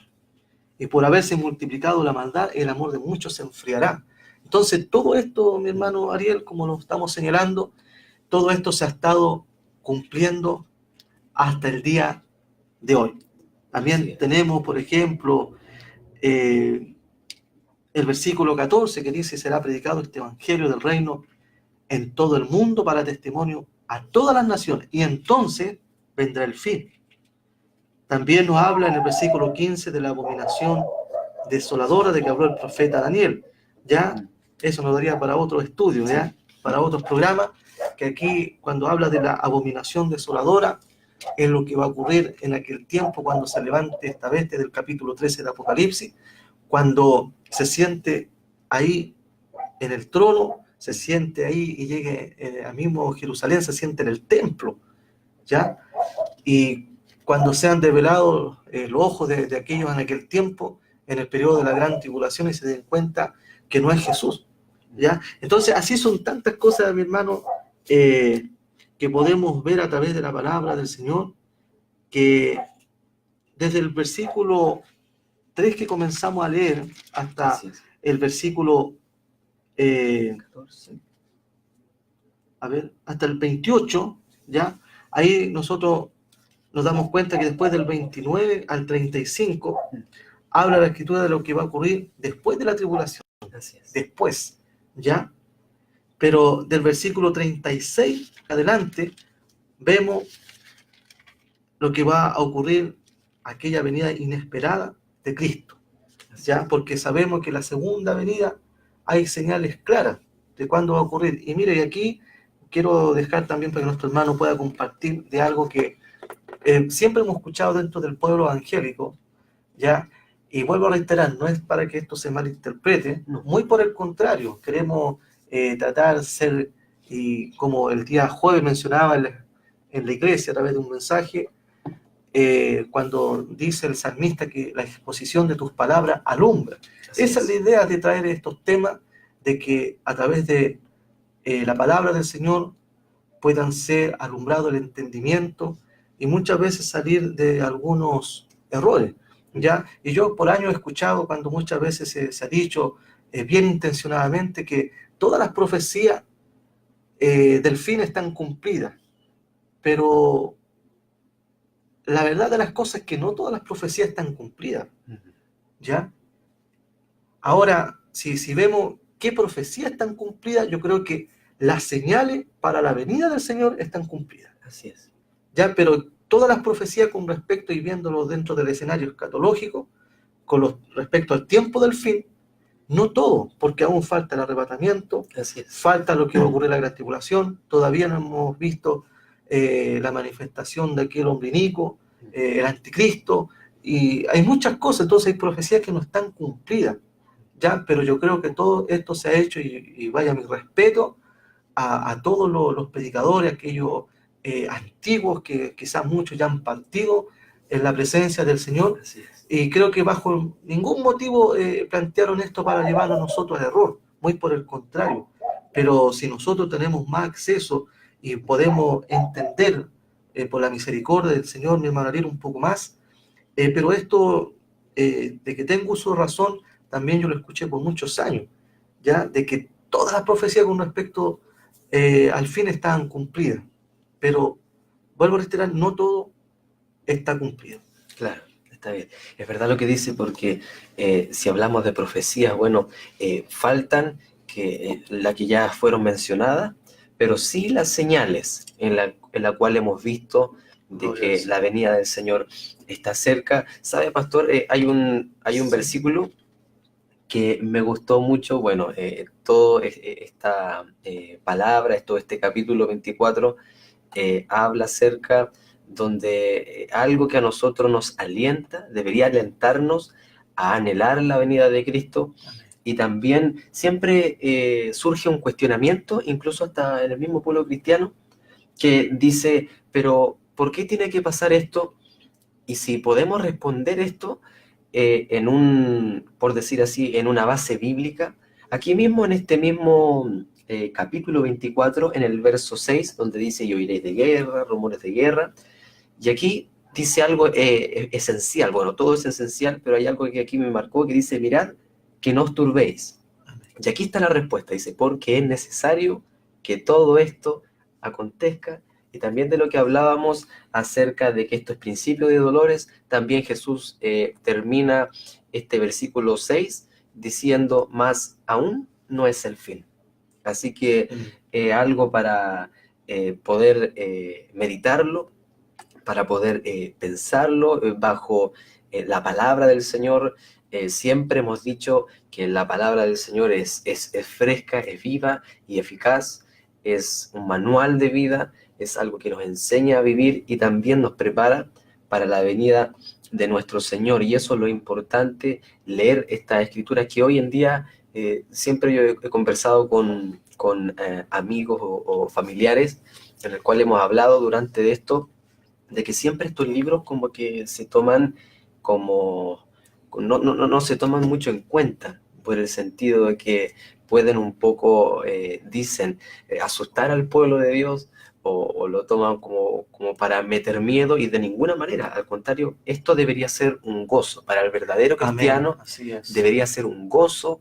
Y por haberse multiplicado la maldad, el amor de muchos se enfriará. Entonces, todo esto, mi hermano Ariel, como lo estamos señalando, todo esto se ha estado cumpliendo hasta el día de hoy. Así También es. tenemos, por ejemplo, el versículo 14 que dice: será predicado este evangelio del reino en todo el mundo para testimonio a todas las naciones, y entonces vendrá el fin. También nos habla en el versículo 15 de la abominación desoladora de que habló el profeta Daniel. Ya, eso nos daría para otro estudio, ya, para otros programas, que aquí cuando habla de la abominación desoladora, es lo que va a ocurrir en aquel tiempo cuando se levante esta bestia del capítulo 13 de Apocalipsis, cuando se siente ahí en el trono, se siente ahí y llegue a mismo Jerusalén, se siente en el templo, ¿ya? Y cuando sean develados los ojos de aquellos en aquel tiempo, en el periodo de la gran tribulación, y se den cuenta que no es Jesús, ¿ya? Entonces, así son tantas cosas, mi hermano, que podemos ver a través de la palabra del Señor, que desde el versículo 3 que comenzamos a leer hasta Así es. el versículo 14. hasta el 28, ¿ya? Ahí nosotros nos damos cuenta que después del 29 al 35 habla la escritura de lo que va a ocurrir después de la tribulación, Así es. después, ¿ya? Pero del versículo 36 adelante vemos lo que va a ocurrir, aquella venida inesperada de Cristo, ¿ya? Porque sabemos que la segunda venida hay señales claras de cuándo va a ocurrir. Y mire, y aquí quiero dejar también para que nuestro hermano pueda compartir de algo que siempre hemos escuchado dentro del pueblo evangélico, ¿ya? Y vuelvo a reiterar, no es para que esto se malinterprete, No. muy por el contrario, queremos tratar de ser, y como el día jueves mencionaba en la iglesia a través de un mensaje, cuando dice el salmista que la exposición de tus palabras alumbra. Así Esa es es. la idea de traer estos temas, de que a través de la palabra del Señor puedan ser alumbrado el entendimiento y muchas veces salir de algunos errores, ¿ya? Y yo por años he escuchado cuando muchas veces se ha dicho bien intencionadamente que todas las profecías del fin están cumplidas, pero la verdad de las cosas es que no todas las profecías están cumplidas, ¿ya? Ahora, si vemos qué profecías están cumplidas, yo creo que las señales para la venida del Señor están cumplidas, Así es. ¿ya? Pero todas las profecías con respecto, y viéndolo dentro del escenario escatológico, respecto al tiempo del fin, no todo, porque aún falta el arrebatamiento, Así es. falta lo que va a ocurrir en la gran tribulación, todavía no hemos visto la manifestación de aquel hombre inicuo, el anticristo, y hay muchas cosas, entonces hay profecías que no están cumplidas, ¿ya? Pero yo creo que todo esto se ha hecho, y vaya mi respeto a todos los predicadores, aquellos antiguos que quizás muchos ya han partido en la presencia del Señor, Así es. y creo que bajo ningún motivo plantearon esto para llevarnos a nosotros a error, muy por el contrario. Pero si nosotros tenemos más acceso y podemos entender por la misericordia del Señor, mi hermano Ariel, un poco más, pero esto de que tengo uso de razón, también yo lo escuché por muchos años, ¿ya? De que todas las profecías con respecto al fin estaban cumplidas, pero vuelvo a reiterar, no todo está cumplido. Claro, está bien. Es verdad lo que dice, porque si hablamos de profecías, bueno, faltan las que ya fueron mencionadas, pero sí las señales en la cual hemos visto de que la venida del Señor está cerca. ¿Sabe, pastor? Hay un versículo que me gustó mucho. Bueno, toda esta palabra, todo este capítulo 24 habla acerca donde algo que a nosotros nos alienta, debería alentarnos a anhelar la venida de Cristo. Y también siempre surge un cuestionamiento, incluso hasta en el mismo pueblo cristiano, que dice, pero ¿por qué tiene que pasar esto Y si podemos responder esto por decir así, en una base bíblica, aquí mismo en este mismo capítulo 24, en el verso 6, donde dice, y oiréis de guerra, rumores de guerra, y aquí dice algo esencial, bueno, todo es esencial, pero hay algo que aquí me marcó, que dice, mirad, que no os turbéis. Y aquí está la respuesta, dice, porque es necesario que todo esto acontezca. Y también de lo que hablábamos acerca de que esto es principio de dolores, también Jesús termina este versículo 6 diciendo, más aún no es el fin. Así que algo para poder meditarlo, para poder pensarlo bajo la palabra del Señor. Siempre hemos dicho que la palabra del Señor es fresca, es viva y eficaz, es un manual de vida, es algo que nos enseña a vivir y también nos prepara para la venida de nuestro Señor. Y eso es lo importante, leer esta escritura que hoy en día, siempre yo he conversado con amigos o familiares en el cual hemos hablado durante esto, de que siempre estos libros como que se toman como, no se toman mucho en cuenta, por el sentido de que pueden un poco, dicen, asustar al pueblo de Dios, o lo toman como para meter miedo, y de ninguna manera, al contrario, esto debería ser un gozo. Para el verdadero cristiano, debería ser un gozo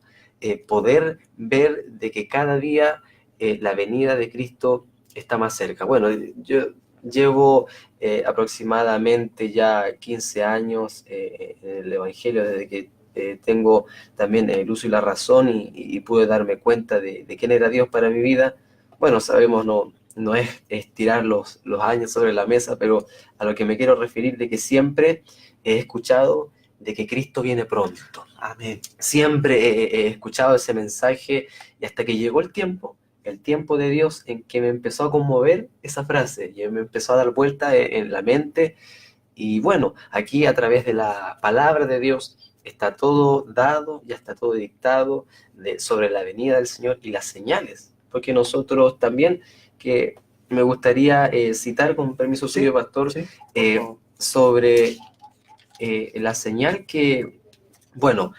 poder ver de que cada día la venida de Cristo está más cerca. Bueno, yo llevo aproximadamente ya 15 años en el Evangelio, desde que tengo también el uso y la razón, y pude darme cuenta de quién era Dios para mi vida. Bueno, sabemos, no es tirar los años sobre la mesa, pero a lo que me quiero referir, de que siempre he escuchado de que Cristo viene pronto. Amén. Siempre he escuchado ese mensaje, y hasta que llegó el tiempo de Dios, en que me empezó a conmover esa frase, y me empezó a dar vuelta en la mente. Y bueno, aquí a través de la palabra de Dios está todo dado, ya está todo dictado sobre la venida del Señor y las señales. Porque nosotros también, que me gustaría citar, con permiso suyo, pastor, sobre la señal que, bueno,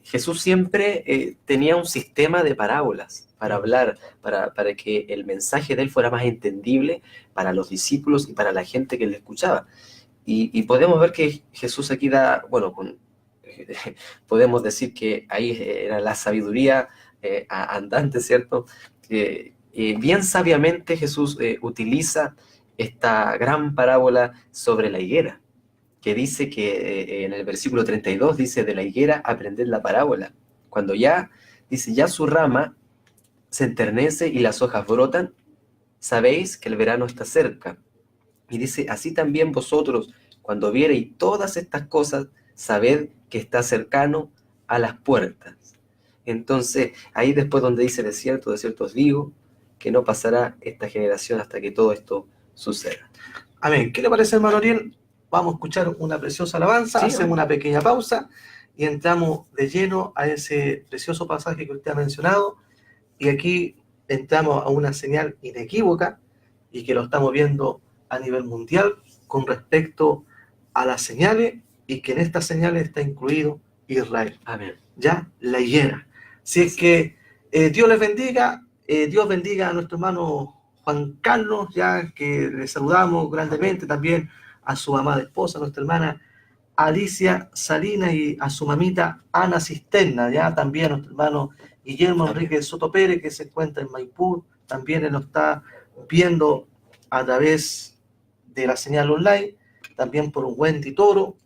Jesús siempre tenía un sistema de parábolas para hablar, para que el mensaje de él fuera más entendible para los discípulos y para la gente que le escuchaba. Y podemos ver que Jesús aquí da, bueno, podemos decir que ahí era la sabiduría andante, ¿cierto? Bien sabiamente Jesús utiliza esta gran parábola sobre la higuera, que dice que en el versículo 32 dice, de la higuera aprended la parábola. Cuando ya su rama se enternece y las hojas brotan, sabéis que el verano está cerca. Y dice, así también vosotros, cuando viereis todas estas cosas, sabed que está cercano a las puertas. Entonces, ahí después donde dice, de cierto os digo, que no pasará esta generación hasta que todo esto suceda. Amén. ¿Qué le parece, hermano Ariel? Vamos a escuchar una preciosa alabanza, sí, hacemos una pequeña pausa y entramos de lleno a ese precioso pasaje que usted ha mencionado, y aquí entramos a una señal inequívoca y que lo estamos viendo a nivel mundial con respecto a las señales, y que en estas señales está incluido Israel. Amén. Ya, la higuera. Si es que Dios les bendiga, Dios bendiga a nuestro hermano Juan Carlos, ya que le saludamos grandemente, también a su amada esposa, nuestra hermana Alicia Salinas, y a su mamita Ana Cisterna, ya también a nuestro hermano Guillermo Enrique Soto Pérez, que se encuentra en Maipú, también él nos está viendo a través de la señal online, también por un Wendy Toro,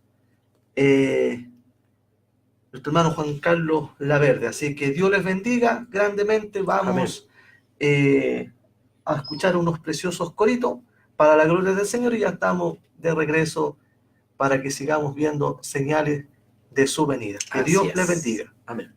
nuestro hermano Juan Carlos Laverde. Así que Dios les bendiga grandemente. Vamos a escuchar unos preciosos coritos para la gloria del Señor, y ya estamos de regreso para que sigamos viendo señales de su venida. Que Así Dios es. les bendiga. Amén.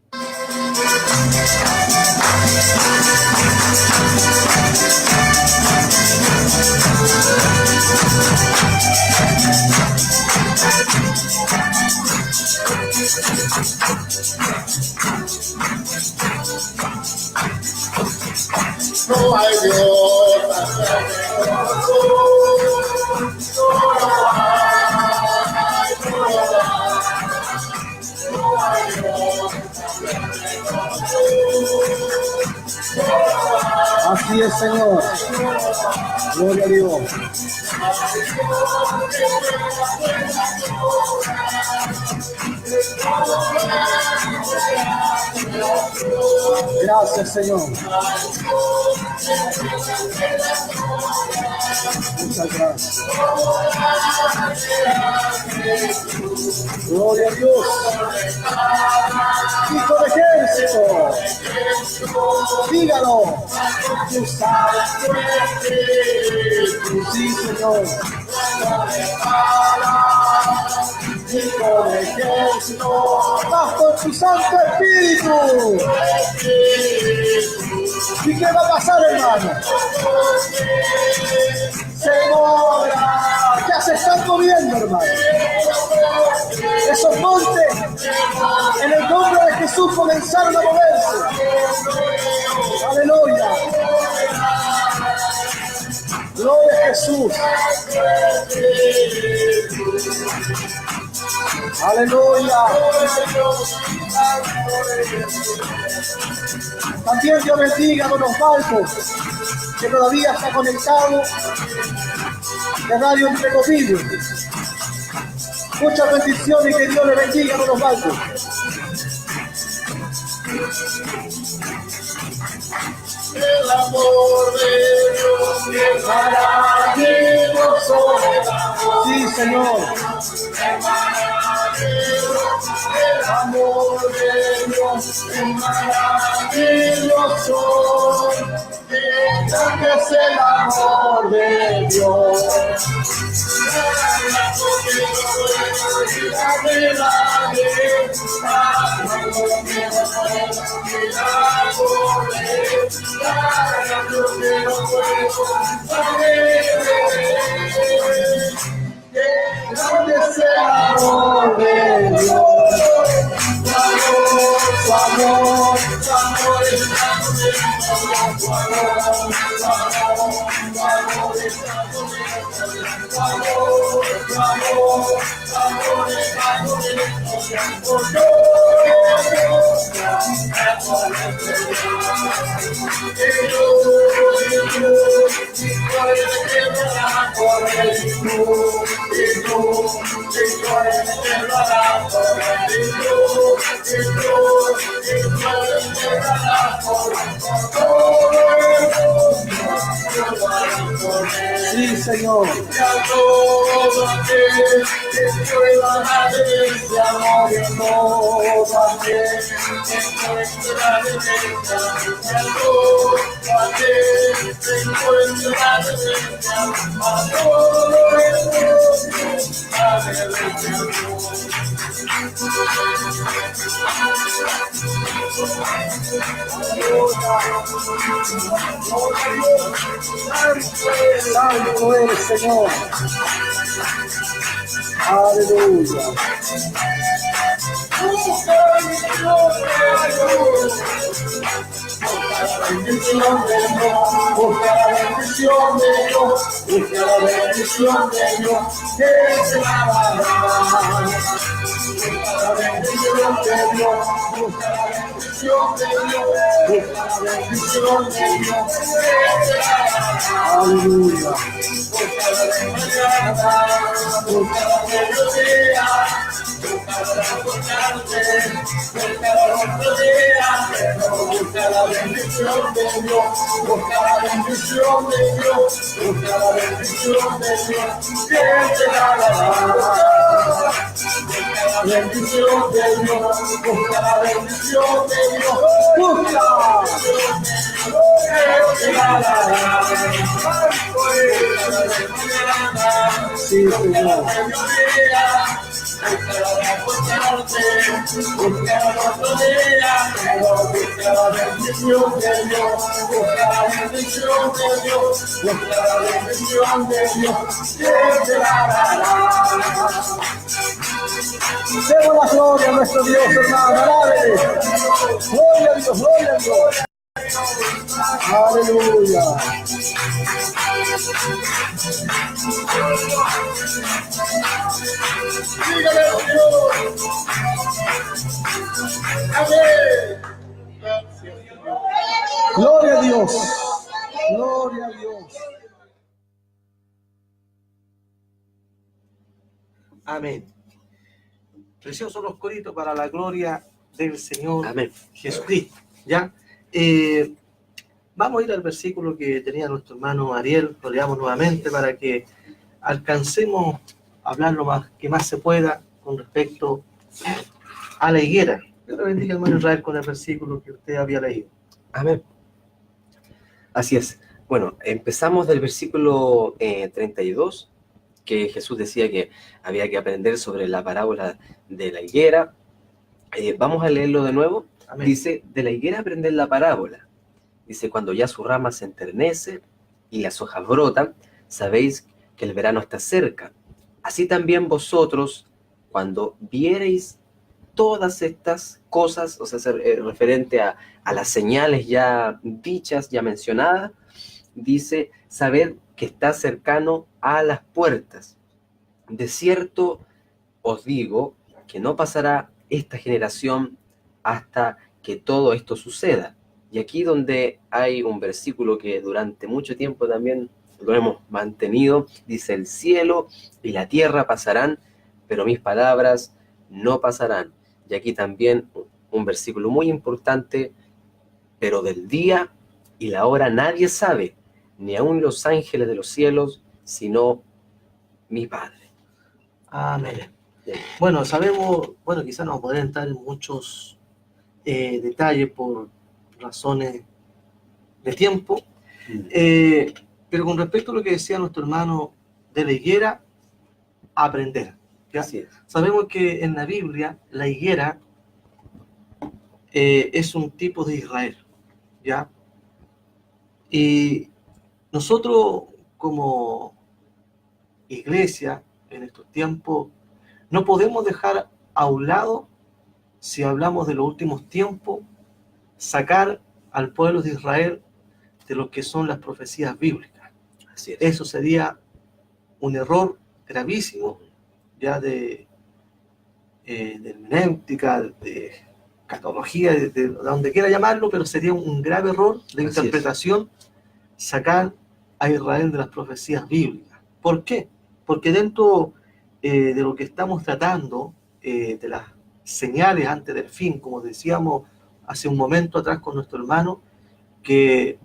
No hay Dios, no hay Así es, Señor. Gloria a Dios. Gracias, Señor. Muchas gracias. Gloria a Dios. Hijo de ejército. Dígalo. Sí, Señor. Hijo de ejército. Vas por tu Santo Espíritu. ¿Y qué va a pasar, hermano? Se moverá. Ya se están moviendo, hermano. Esos montes, en el nombre de Jesús, comenzaron a moverse. Aleluya. Gloria a Jesús. Aleluya. También Dios bendiga con los barcos que todavía está conectado de Radio Entre Copillos. Muchas bendiciones y que Dios le bendiga con los barcos. El amor de Dios es maravilloso. Sí, Señor. El amor de Dios es maravilloso. Grande es el amor de Dios. Grande es el amor de Dios. Su amor es Sí, Señor. Santo eres, Señor. Aleluya. Busca la bendición de Dios, busca la bendición de Dios, busca la bendición de Dios, que se la dará. Busca la bendición de Dios, busca la bendición de Dios, busca la bendición de Dios, que se la dará. Aleluya. Busca la bendición, busca la mediodía. Busca la bendición de Dios, busca la bendición de Dios, busca la bendición de Dios, que te la dará. Busca la bendición de Dios, busca la bendición de Dios, busca que te la dará. Sí, Señor. Busca la bendición de Dios, busca la bendición de Dios, busca la bendición de Dios, que te la dará. Demos la gloria a nuestro Dios, hermano, alábele. Gloria a Dios, gloria a Dios. Aleluya. Dígale a Dios. Amén. Gloria a Dios. Gloria a Dios. Amén. Preciosos los coritos para la gloria del Señor Amén. Jesucristo. ¿Ya? Vamos a ir al versículo que tenía nuestro hermano Ariel, lo leamos nuevamente para que alcancemos a hablar lo más que más se pueda con respecto a la higuera. Dios le bendiga, hermano Israel, con el versículo que usted había leído. Amén. Así es. Bueno, empezamos del versículo 32, que Jesús decía que había que aprender sobre la parábola de la higuera. Vamos a leerlo de nuevo. Amén. Dice, de la higuera aprender la parábola. Dice, cuando ya su rama se enternece y las hojas brotan, sabéis que el verano está cerca. Así también vosotros, cuando viereis todas estas cosas, o sea, referente a las señales ya dichas, ya mencionadas, dice, sabed que está cercano a las puertas. De cierto os digo que no pasará esta generación hasta que todo esto suceda. Y aquí donde hay un versículo que durante mucho tiempo también lo hemos mantenido, dice, el cielo y la tierra pasarán, pero mis palabras no pasarán. Y aquí también un versículo muy importante, pero del día y la hora nadie sabe, ni aun los ángeles de los cielos, sino mi Padre. Amén. Bueno, sabemos, bueno, quizás no podrán entrar en muchos detalles por razones de tiempo, pero con respecto a lo que decía nuestro hermano de la higuera, aprender. ¿Ya? Así es. Sabemos que en la Biblia la higuera es un tipo de Israel, ¿ya? Y nosotros como iglesia en estos tiempos no podemos dejar a un lado, si hablamos de los últimos tiempos, sacar al pueblo de Israel de lo que son las profecías bíblicas. Así es. Eso sería un error gravísimo, ya de hermenéutica, de catología, de donde quiera llamarlo, pero sería un grave error de Así interpretación sacar a Israel de las profecías bíblicas. ¿Por qué? Porque dentro de lo que estamos tratando, de las señales antes del fin, como decíamos hace un momento atrás con nuestro hermano, que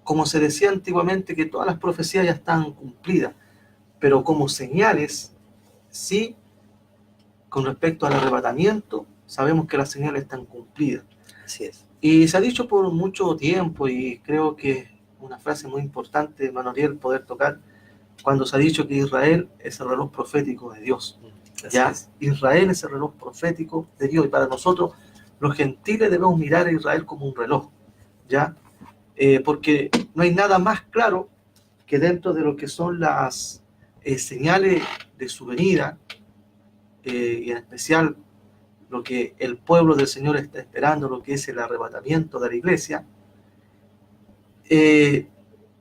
como se decía antiguamente, que todas las profecías ya están cumplidas, pero como señales, sí, con respecto al arrebatamiento, sabemos que las señales están cumplidas. Así es. Y se ha dicho por mucho tiempo, y creo que es una frase muy importante, hermano Ariel, poder tocar, cuando se ha dicho que Israel es el reloj profético de Dios. ¿Ya? Israel es el reloj profético de Dios, y para nosotros, los gentiles, debemos mirar a Israel como un reloj, ¿ya? Porque no hay nada más claro que dentro de lo que son las señales de su venida, y en especial lo que el pueblo del Señor está esperando, lo que es el arrebatamiento de la iglesia,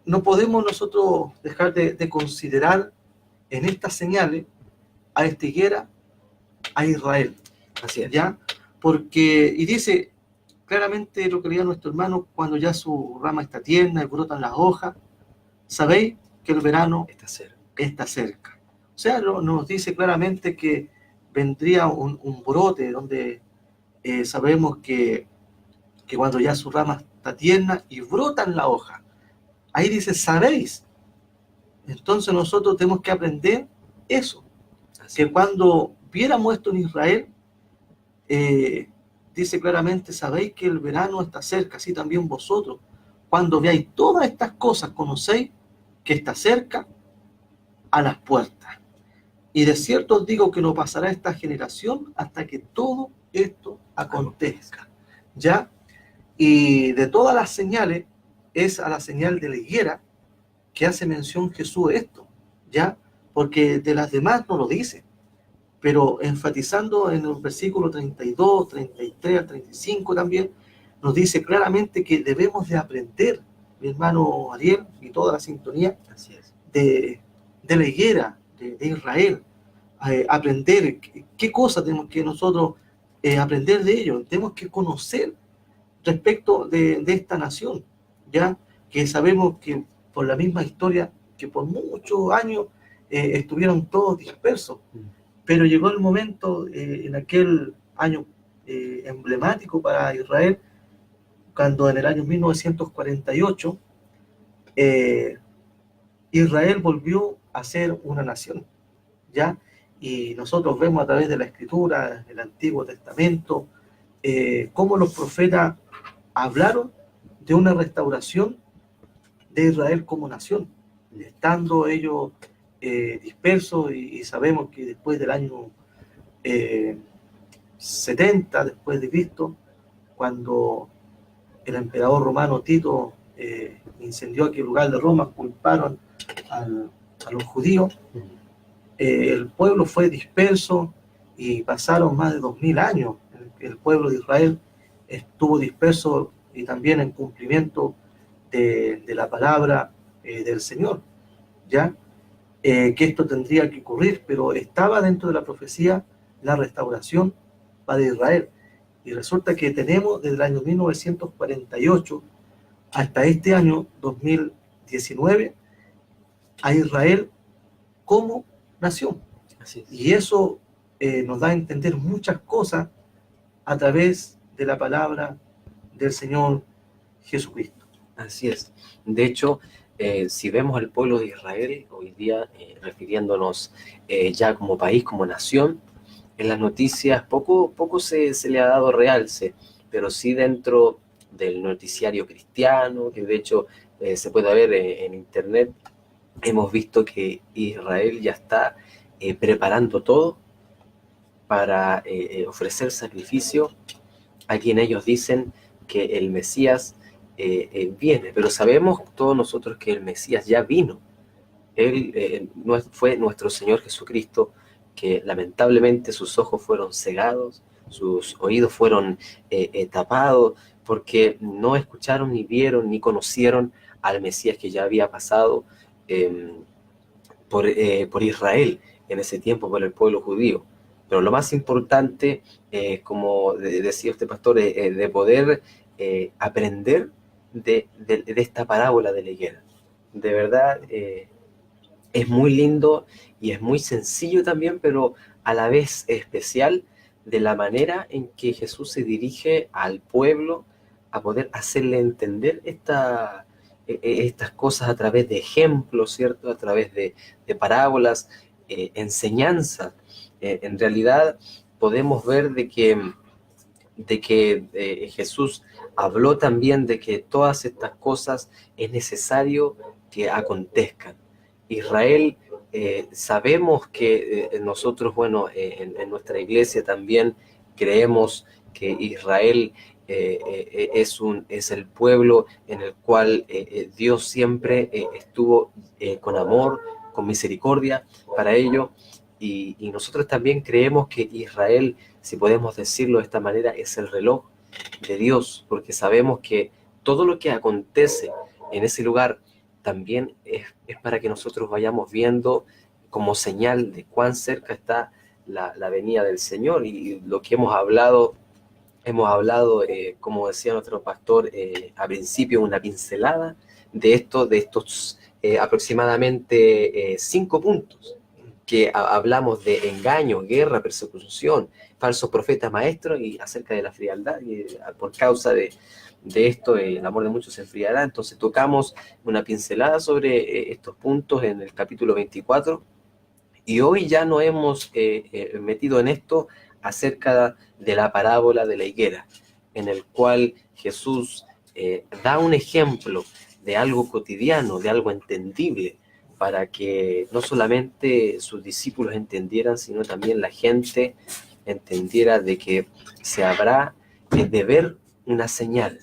no podemos nosotros dejar de considerar en estas señales a esta higuera, a Israel. Así es. ¿Ya? Porque, y dice claramente lo que leía nuestro hermano, cuando ya su rama está tierna y brotan las hojas, sabéis que el verano está cerca. O sea, nos dice claramente que vendría un brote donde sabemos que cuando ya su rama está tierna y brotan las hojas, ahí dice, sabéis. Entonces nosotros tenemos que aprender eso, que cuando viéramos esto en Israel, dice claramente, sabéis que el verano está cerca, así también vosotros, cuando veáis todas estas cosas, conocéis que está cerca a las puertas. Y de cierto os digo que no pasará esta generación hasta que todo esto acontezca. ¿Ya? Y de todas las señales, es a la señal de la higuera que hace mención Jesús esto, ¿ya? Porque de las demás no lo dice, pero enfatizando en el versículo 32, 33 al 35 también, nos dice claramente que debemos de aprender, mi hermano Ariel y toda la sintonía, Así es. de la higuera de Israel, aprender qué cosas tenemos que nosotros aprender de ellos. Tenemos que conocer respecto de esta nación, ya que sabemos que por la misma historia, que por muchos años estuvieron todos dispersos, pero llegó el momento en aquel año emblemático para Israel, cuando en el año 1948 Israel volvió a ser una nación, ¿ya? Y nosotros vemos a través de la Escritura, el Antiguo Testamento, cómo los profetas hablaron de una restauración de Israel como nación, estando ellos dispersos, y sabemos que después del año 70 después de Cristo, cuando el emperador romano Tito incendió aquel lugar de Roma, culparon a los judíos, el pueblo fue disperso y pasaron más de 2000 años. El pueblo de Israel estuvo disperso y también en cumplimiento de la palabra del Señor, ¿ya? Que esto tendría que ocurrir, pero estaba dentro de la profecía la restauración para Israel. Y resulta que tenemos desde el año 1948 hasta este año 2019 a Israel como nación. Así es. Y eso nos da a entender muchas cosas a través de la palabra del Señor Jesucristo. Así es. De hecho, si vemos al pueblo de Israel hoy día, refiriéndonos ya como país, como nación, en las noticias poco se le ha dado realce, pero sí dentro del noticiario cristiano, que de hecho se puede ver en internet, hemos visto que Israel ya está preparando todo para ofrecer sacrificio a quien ellos dicen que el Mesías viene, pero sabemos todos nosotros que el Mesías ya vino. Él fue nuestro Señor Jesucristo, que lamentablemente sus ojos fueron cegados, sus oídos fueron tapados, porque no escucharon, ni vieron, ni conocieron al Mesías que ya había pasado por Israel en ese tiempo, por el pueblo judío. Pero lo más importante, como decía este pastor, de poder aprender de esta parábola de la higuera. De verdad, es muy lindo y es muy sencillo también, pero a la vez especial, de la manera en que Jesús se dirige al pueblo a poder hacerle entender estas cosas a través de ejemplos, ¿cierto? A través de parábolas, enseñanzas. En realidad podemos ver de que Jesús habló también de que todas estas cosas es necesario que acontezcan. Israel, sabemos que nosotros, bueno, en nuestra iglesia también creemos que Israel es el pueblo en el cual Dios siempre estuvo con amor, con misericordia para ello, y nosotros también creemos que Israel, si podemos decirlo de esta manera, es el reloj de Dios, porque sabemos que todo lo que acontece en ese lugar también es para que nosotros vayamos viendo como señal de cuán cerca está la venida del Señor. Y lo que hemos hablado, como decía nuestro pastor a principio, una pincelada de estos aproximadamente 5 puntos, que hablamos de engaño, guerra, persecución, falsos profetas maestros, y acerca de la frialdad, y por causa de esto el amor de muchos se enfriará. Entonces tocamos una pincelada sobre estos puntos en el capítulo 24, y hoy ya nos hemos metido en esto acerca de la parábola de la higuera, en el cual Jesús da un ejemplo de algo cotidiano, de algo entendible, para que no solamente sus discípulos entendieran, sino también la gente entendiera de que se habrá de ver una señal.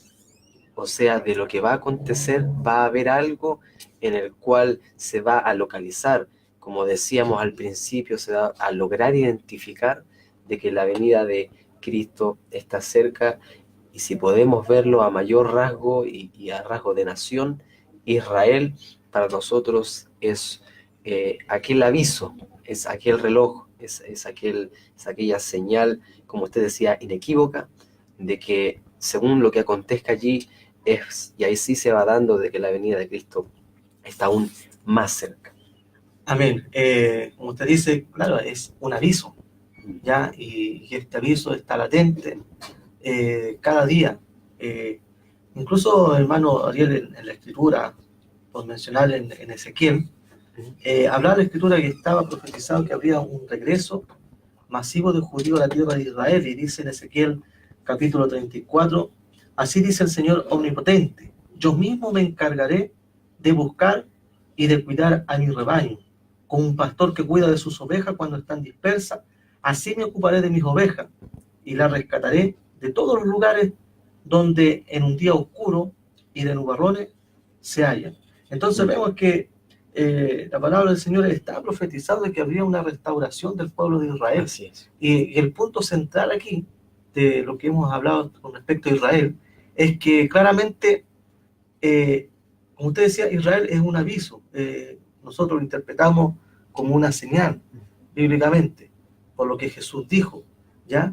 O sea, de lo que va a acontecer, va a haber algo en el cual se va a localizar. Como decíamos al principio, se va a lograr identificar de que la venida de Cristo está cerca, y si podemos verlo a mayor rasgo y a rasgo de nación, Israel para nosotros es aquel aviso, es aquel reloj, es aquella señal, como usted decía, inequívoca, de que según lo que acontezca allí, y ahí sí se va dando de que la venida de Cristo está aún más cerca. Amén. Como usted dice, claro, es un aviso, ¿ya? Y este aviso está latente cada día. Incluso, hermano Ariel, en la Escritura, por mencionar en Ezequiel, hablaba la Escritura que estaba profetizado que habría un regreso masivo de judíos a la tierra de Israel, y dice en Ezequiel capítulo 34, así dice el Señor Omnipotente, yo mismo me encargaré de buscar y de cuidar a mi rebaño, como un pastor que cuida de sus ovejas cuando están dispersas, así me ocuparé de mis ovejas y las rescataré de todos los lugares donde en un día oscuro y de nubarrones se hallan. Entonces vemos que la palabra del Señor está profetizada de que habría una restauración del pueblo de Israel. Así es. Y el punto central aquí de lo que hemos hablado con respecto a Israel es que claramente, como usted decía, Israel es un aviso. Nosotros lo interpretamos como una señal bíblicamente, por lo que Jesús dijo, ¿ya?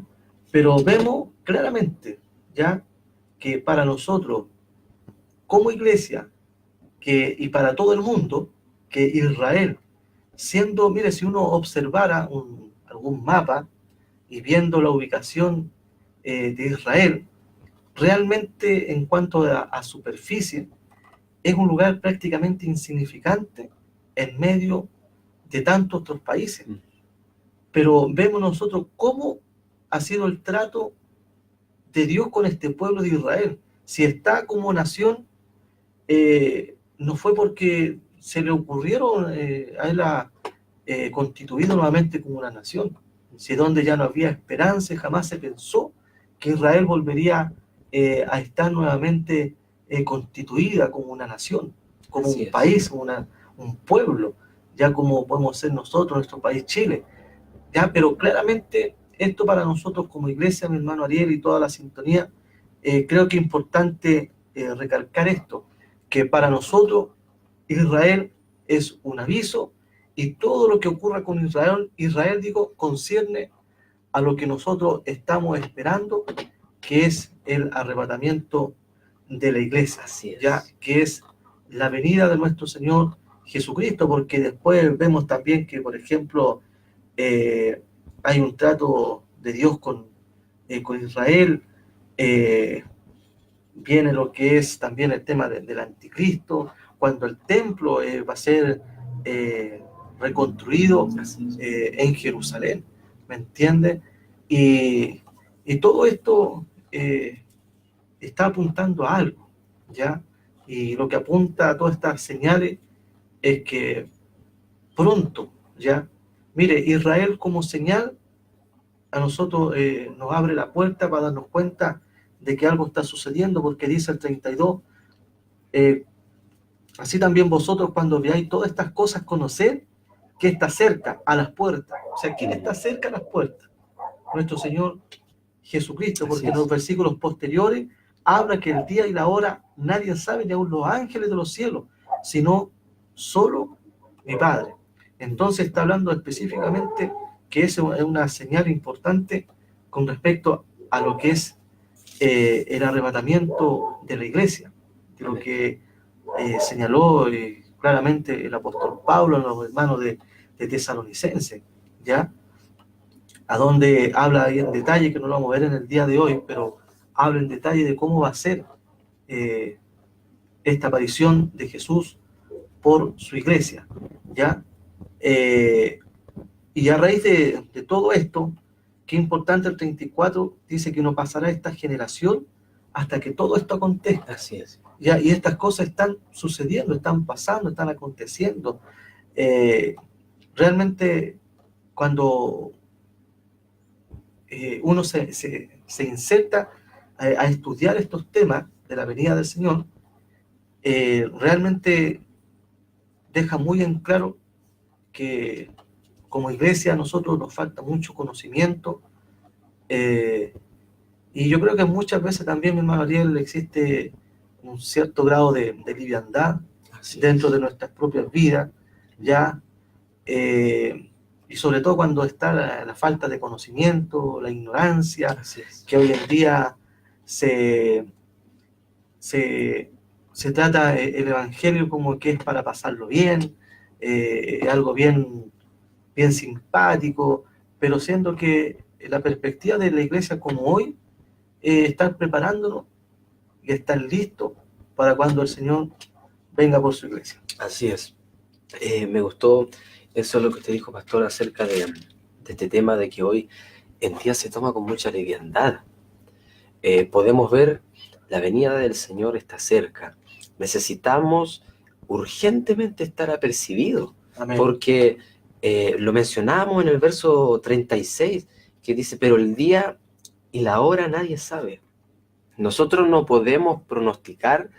Pero vemos claramente, ¿ya?, que para nosotros, como iglesia, y para todo el mundo, que Israel, siendo, mire, si uno observara algún mapa y viendo la ubicación de Israel, realmente en cuanto a superficie, es un lugar prácticamente insignificante en medio de tantos otros países. Pero vemos nosotros cómo ha sido el trato de Dios con este pueblo de Israel. Si está como nación, no fue porque se le ocurrieron a él constituido nuevamente como una nación, si donde ya no había esperanza, jamás se pensó que Israel volvería a estar nuevamente constituida como una nación, como Así un es. país, un pueblo, ya como podemos ser nosotros, nuestro país Chile. ¿Ya? Pero claramente esto para nosotros como iglesia, mi hermano Ariel y toda la sintonía, creo que es importante recalcar esto, que para nosotros Israel es un aviso y todo lo que ocurra con Israel digo, concierne a lo que nosotros estamos esperando, que es el arrebatamiento de la iglesia, Así es. ya que es la venida de nuestro Señor Jesucristo, porque después vemos también que, por ejemplo, hay un trato de Dios con Israel, viene lo que es también el tema del anticristo, cuando el templo va a ser reconstruido en Jerusalén, ¿me entiende? Y todo esto está apuntando a algo, ¿ya? Y lo que apunta a todas estas señales es que pronto, ¿ya? Mire, Israel como señal a nosotros nos abre la puerta para darnos cuenta de que algo está sucediendo, porque dice el 32, así también vosotros cuando veáis todas estas cosas, conoced que está cerca, a las puertas. O sea, ¿quién está cerca a las puertas? Nuestro Señor Jesucristo, porque en los versículos posteriores habla que el día y la hora nadie sabe, ni aun los ángeles de los cielos, sino solo mi Padre. Entonces está hablando específicamente que es una señal importante con respecto a lo que es el arrebatamiento de la iglesia, de lo que señaló claramente el apóstol Pablo en los hermanos de Tesalonicenses, ¿ya? A donde habla ahí en detalle, que no lo vamos a ver en el día de hoy, pero habla en detalle de cómo va a ser esta aparición de Jesús por su iglesia, ¿ya? Y a raíz de todo esto, qué importante el 34, dice que no pasará esta generación hasta que todo esto acontezca. Así es. ¿Ya? Y estas cosas están sucediendo, están pasando, están aconteciendo. Realmente, cuando uno se inserta a estudiar estos temas de la venida del Señor, realmente deja muy en claro que como iglesia a nosotros nos falta mucho conocimiento, y yo creo que muchas veces también, mi hermano Ariel, existe un cierto grado de liviandad dentro de nuestras propias vidas, ya, y sobre todo cuando está la falta de conocimiento, la ignorancia, que hoy en día se, se trata el Evangelio como que es para pasarlo bien, algo bien, bien simpático, pero siendo que la perspectiva de la iglesia como hoy, estar preparándonos y estar listos para cuando el Señor venga por su iglesia. Así es. Me gustó eso lo que usted dijo, pastor, acerca de este tema de que hoy en día se toma con mucha liviandad. Podemos ver la venida del Señor está cerca. Necesitamos urgentemente estar apercibidos, Amén. porque lo mencionamos en el verso 36, que dice, pero el día y la hora nadie sabe. Nosotros no podemos pronosticar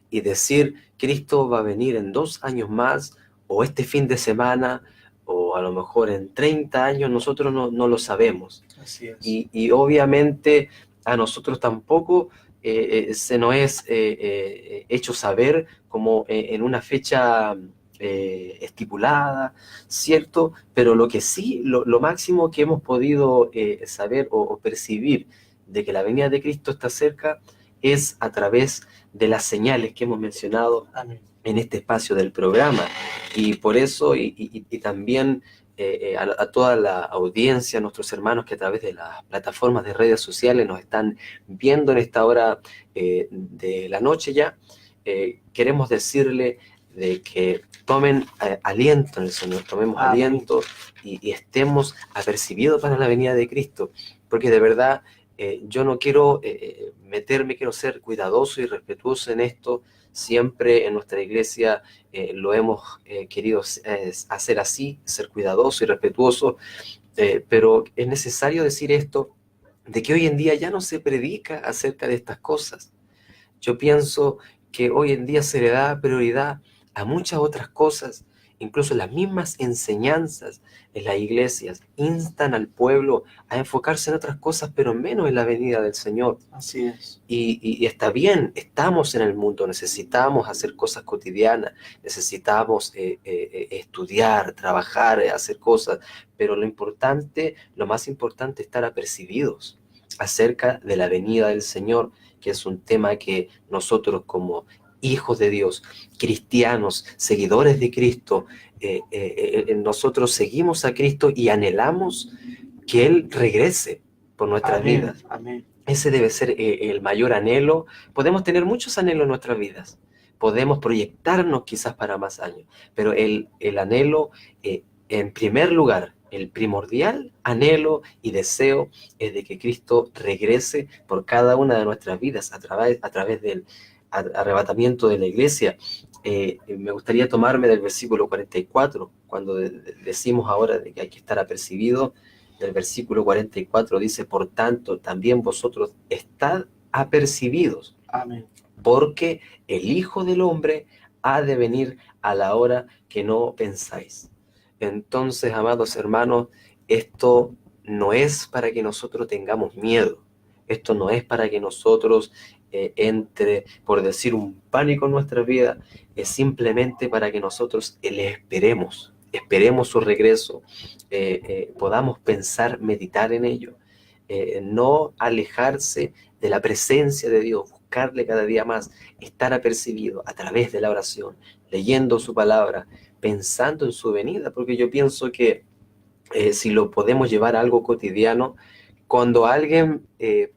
y decir, Cristo va a venir en 2 años más, o este fin de semana, o a lo mejor en 30 años, nosotros no lo sabemos. Así es. Y obviamente a nosotros tampoco se nos es hecho saber como en una fecha estipulada, ¿cierto? Pero lo que sí, lo máximo que hemos podido saber o percibir de que la venida de Cristo está cerca es a través de las señales que hemos mencionado Amén. en este espacio del programa. Y por eso, y también a toda la audiencia, nuestros hermanos que a través de las plataformas de redes sociales nos están viendo en esta hora de la noche ya, queremos decirle de que tomen aliento en el Señor, tomemos Amén. aliento y estemos apercibidos para la venida de Cristo, porque de verdad yo no quiero meterme, quiero ser cuidadoso y respetuoso en esto. Siempre en nuestra iglesia lo hemos querido hacer así, ser cuidadoso y respetuoso, pero es necesario decir esto, de que hoy en día ya no se predica acerca de estas cosas. Yo pienso que hoy en día se le da prioridad a muchas otras cosas, incluso las mismas enseñanzas en las iglesias instan al pueblo a enfocarse en otras cosas, pero menos en la venida del Señor. Así es. Y está bien, estamos en el mundo, necesitamos hacer cosas cotidianas, necesitamos estudiar, trabajar, hacer cosas, pero lo más importante es estar apercibidos acerca de la venida del Señor, que es un tema que nosotros como hijos de Dios, cristianos, seguidores de Cristo, nosotros seguimos a Cristo y anhelamos que Él regrese por nuestras Amén. vidas. Amén. Ese debe ser el mayor anhelo. Podemos tener muchos anhelos en nuestras vidas, podemos proyectarnos quizás para más años, pero el anhelo, en primer lugar, el primordial anhelo y deseo es de que Cristo regrese por cada una de nuestras vidas a través del arrebatamiento de la iglesia. Me gustaría tomarme del versículo 44, cuando decimos ahora de que hay que estar apercibido. Del versículo 44 dice, por tanto, también vosotros estad apercibidos, Amén. porque el Hijo del Hombre ha de venir a la hora que no pensáis. Entonces, amados hermanos, esto no es para que nosotros tengamos miedo, esto no es para que nosotros entre, por decir, un pánico en nuestra vida, es simplemente para que nosotros le esperemos su regreso, podamos pensar, meditar en ello, no alejarse de la presencia de Dios, buscarle cada día más, estar apercibido a través de la oración, leyendo su palabra, pensando en su venida, porque yo pienso que si lo podemos llevar a algo cotidiano, cuando alguien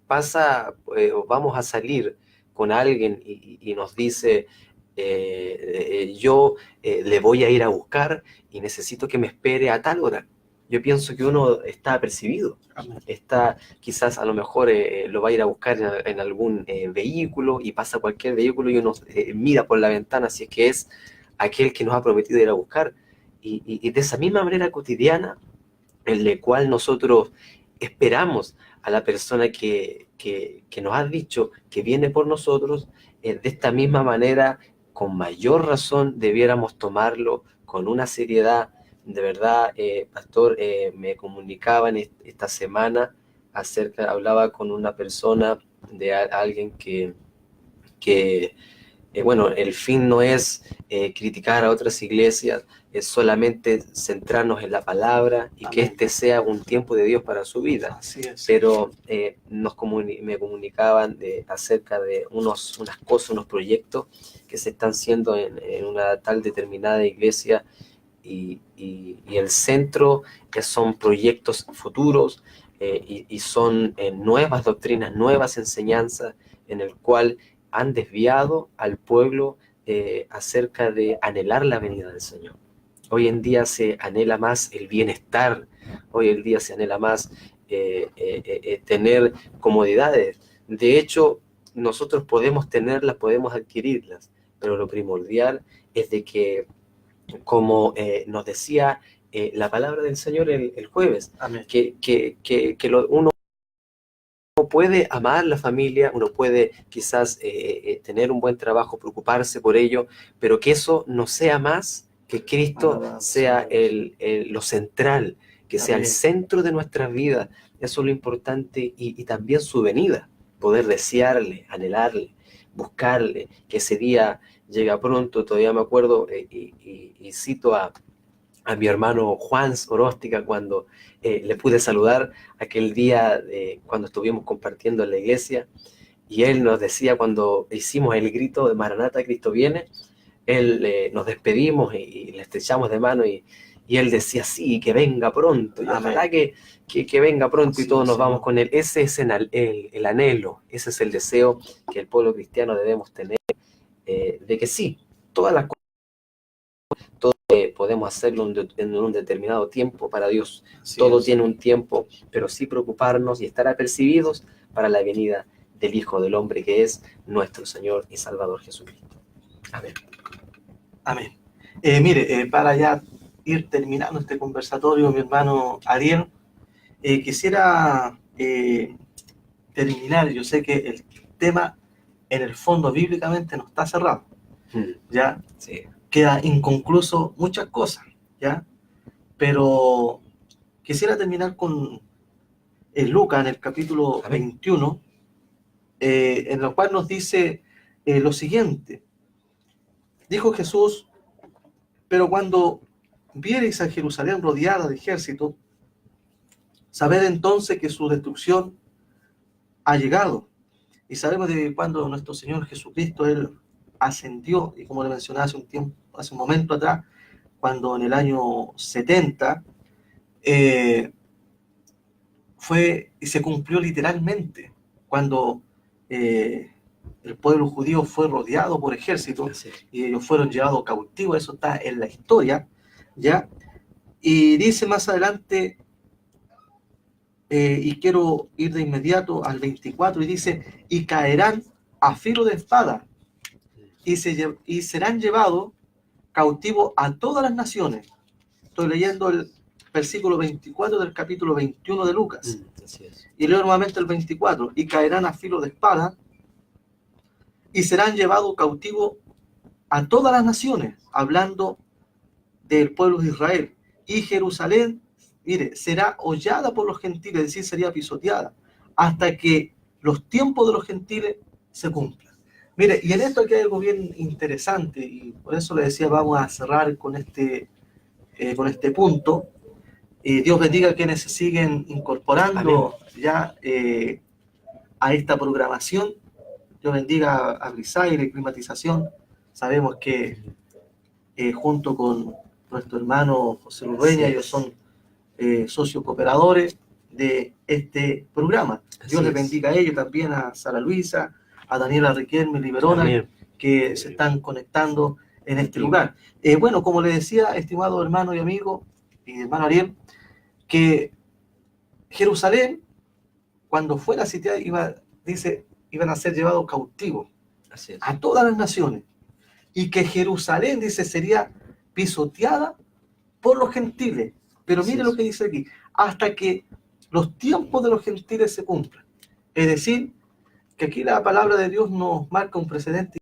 pasa o vamos a salir con alguien y nos dice, yo le voy a ir a buscar y necesito que me espere a tal hora, yo pienso que uno está apercibido, está quizás a lo mejor lo va a ir a buscar en algún vehículo y pasa cualquier vehículo y uno mira por la ventana si es que es aquel que nos ha prometido ir a buscar, y de esa misma manera cotidiana en la cual nosotros esperamos a la persona que nos ha dicho que viene por nosotros, de esta misma manera, con mayor razón, debiéramos tomarlo con una seriedad. De verdad, pastor, me comunicaban esta semana hablaba con una persona de alguien que bueno, el fin no es criticar a otras iglesias, es solamente centrarnos en la palabra y que Amén. este sea un tiempo de Dios para su vida. Así es. Pero me comunicaban acerca de unas cosas, unos proyectos que se están haciendo en una tal determinada iglesia y el centro son proyectos futuros y son nuevas doctrinas, nuevas enseñanzas en el cual han desviado al pueblo acerca de anhelar la venida del Señor. Hoy en día se anhela más el bienestar, hoy en día se anhela más tener comodidades. De hecho, nosotros podemos tenerlas, podemos adquirirlas, pero lo primordial es de que, como nos decía la palabra del Señor el jueves, Amén. Uno puede amar la familia, uno puede quizás tener un buen trabajo, preocuparse por ello, pero que eso no sea más que Cristo Alabado sea sea lo central, que sea el Amén. centro de nuestras vidas. Eso es lo importante y también su venida, poder desearle, anhelarle, buscarle, que ese día llega pronto. Todavía me acuerdo y cito a mi hermano Juan Oróstica cuando le pude saludar aquel día cuando estuvimos compartiendo en la iglesia, y él nos decía cuando hicimos el grito de Maranata, Cristo viene, nos despedimos y le estrechamos de mano y él decía, sí, que venga pronto, y ojalá que venga pronto. Así y todos es, nos vamos Señor. con él. Ese es el anhelo, ese es el deseo que el pueblo cristiano debemos tener, de que sí, todas las cosas podemos hacerlo en un determinado tiempo para Dios. Así Todo es. tiene un tiempo, pero sí preocuparnos y estar apercibidos para la venida del Hijo del Hombre, que es nuestro Señor y Salvador Jesucristo. Amén. Amén. Mire, para ya ir terminando este conversatorio, mi hermano Ariel, quisiera terminar. Yo sé que el tema, en el fondo, bíblicamente no está cerrado, ¿ya? Sí. Queda inconcluso muchas cosas, ¿ya? Pero quisiera terminar con Lucas, en el capítulo Amén. 21, en lo cual nos dice lo siguiente. Dijo Jesús: pero cuando viereis a Jerusalén rodeada de ejército, sabed entonces que su destrucción ha llegado. Y sabemos de cuando nuestro Señor Jesucristo, Él ascendió, y como le mencionaba hace un momento atrás, cuando en el año 70, fue y se cumplió literalmente, cuando el pueblo judío fue rodeado por ejército y ellos fueron llevados cautivos. Eso está en la historia, ¿ya? Y dice más adelante, y quiero ir de inmediato al 24, y dice: y caerán a filo de espada, y serán llevados cautivos a todas las naciones. Estoy leyendo el versículo 24 del capítulo 21 de Lucas. Así es. Y leo nuevamente el 24: y caerán a filo de espada, y serán llevados cautivos a todas las naciones, hablando del pueblo de Israel. Y Jerusalén, mire, será hollada por los gentiles, es decir, sería pisoteada, hasta que los tiempos de los gentiles se cumplan. Mire, y en esto aquí hay algo bien interesante, y por eso le decía, vamos a cerrar con este punto. Dios bendiga a quienes se siguen incorporando ya a esta programación. Dios bendiga a Brisaire, Climatización. Sabemos que junto con nuestro hermano José Ludueña, ellos son socios cooperadores de este programa. Dios les bendiga a ellos, también a Sara Luisa, a Daniela Riquelme, Liberona, Amén, que se están conectando en este lugar. Bueno, como le decía, estimado hermano y amigo, y hermano Ariel, que Jerusalén, cuando fuera sitiada, iban a ser llevados cautivos a todas las naciones, y que Jerusalén, dice, sería pisoteada por los gentiles. Pero mire lo que dice aquí: hasta que los tiempos de los gentiles se cumplan. Es decir, que aquí la palabra de Dios nos marca un precedente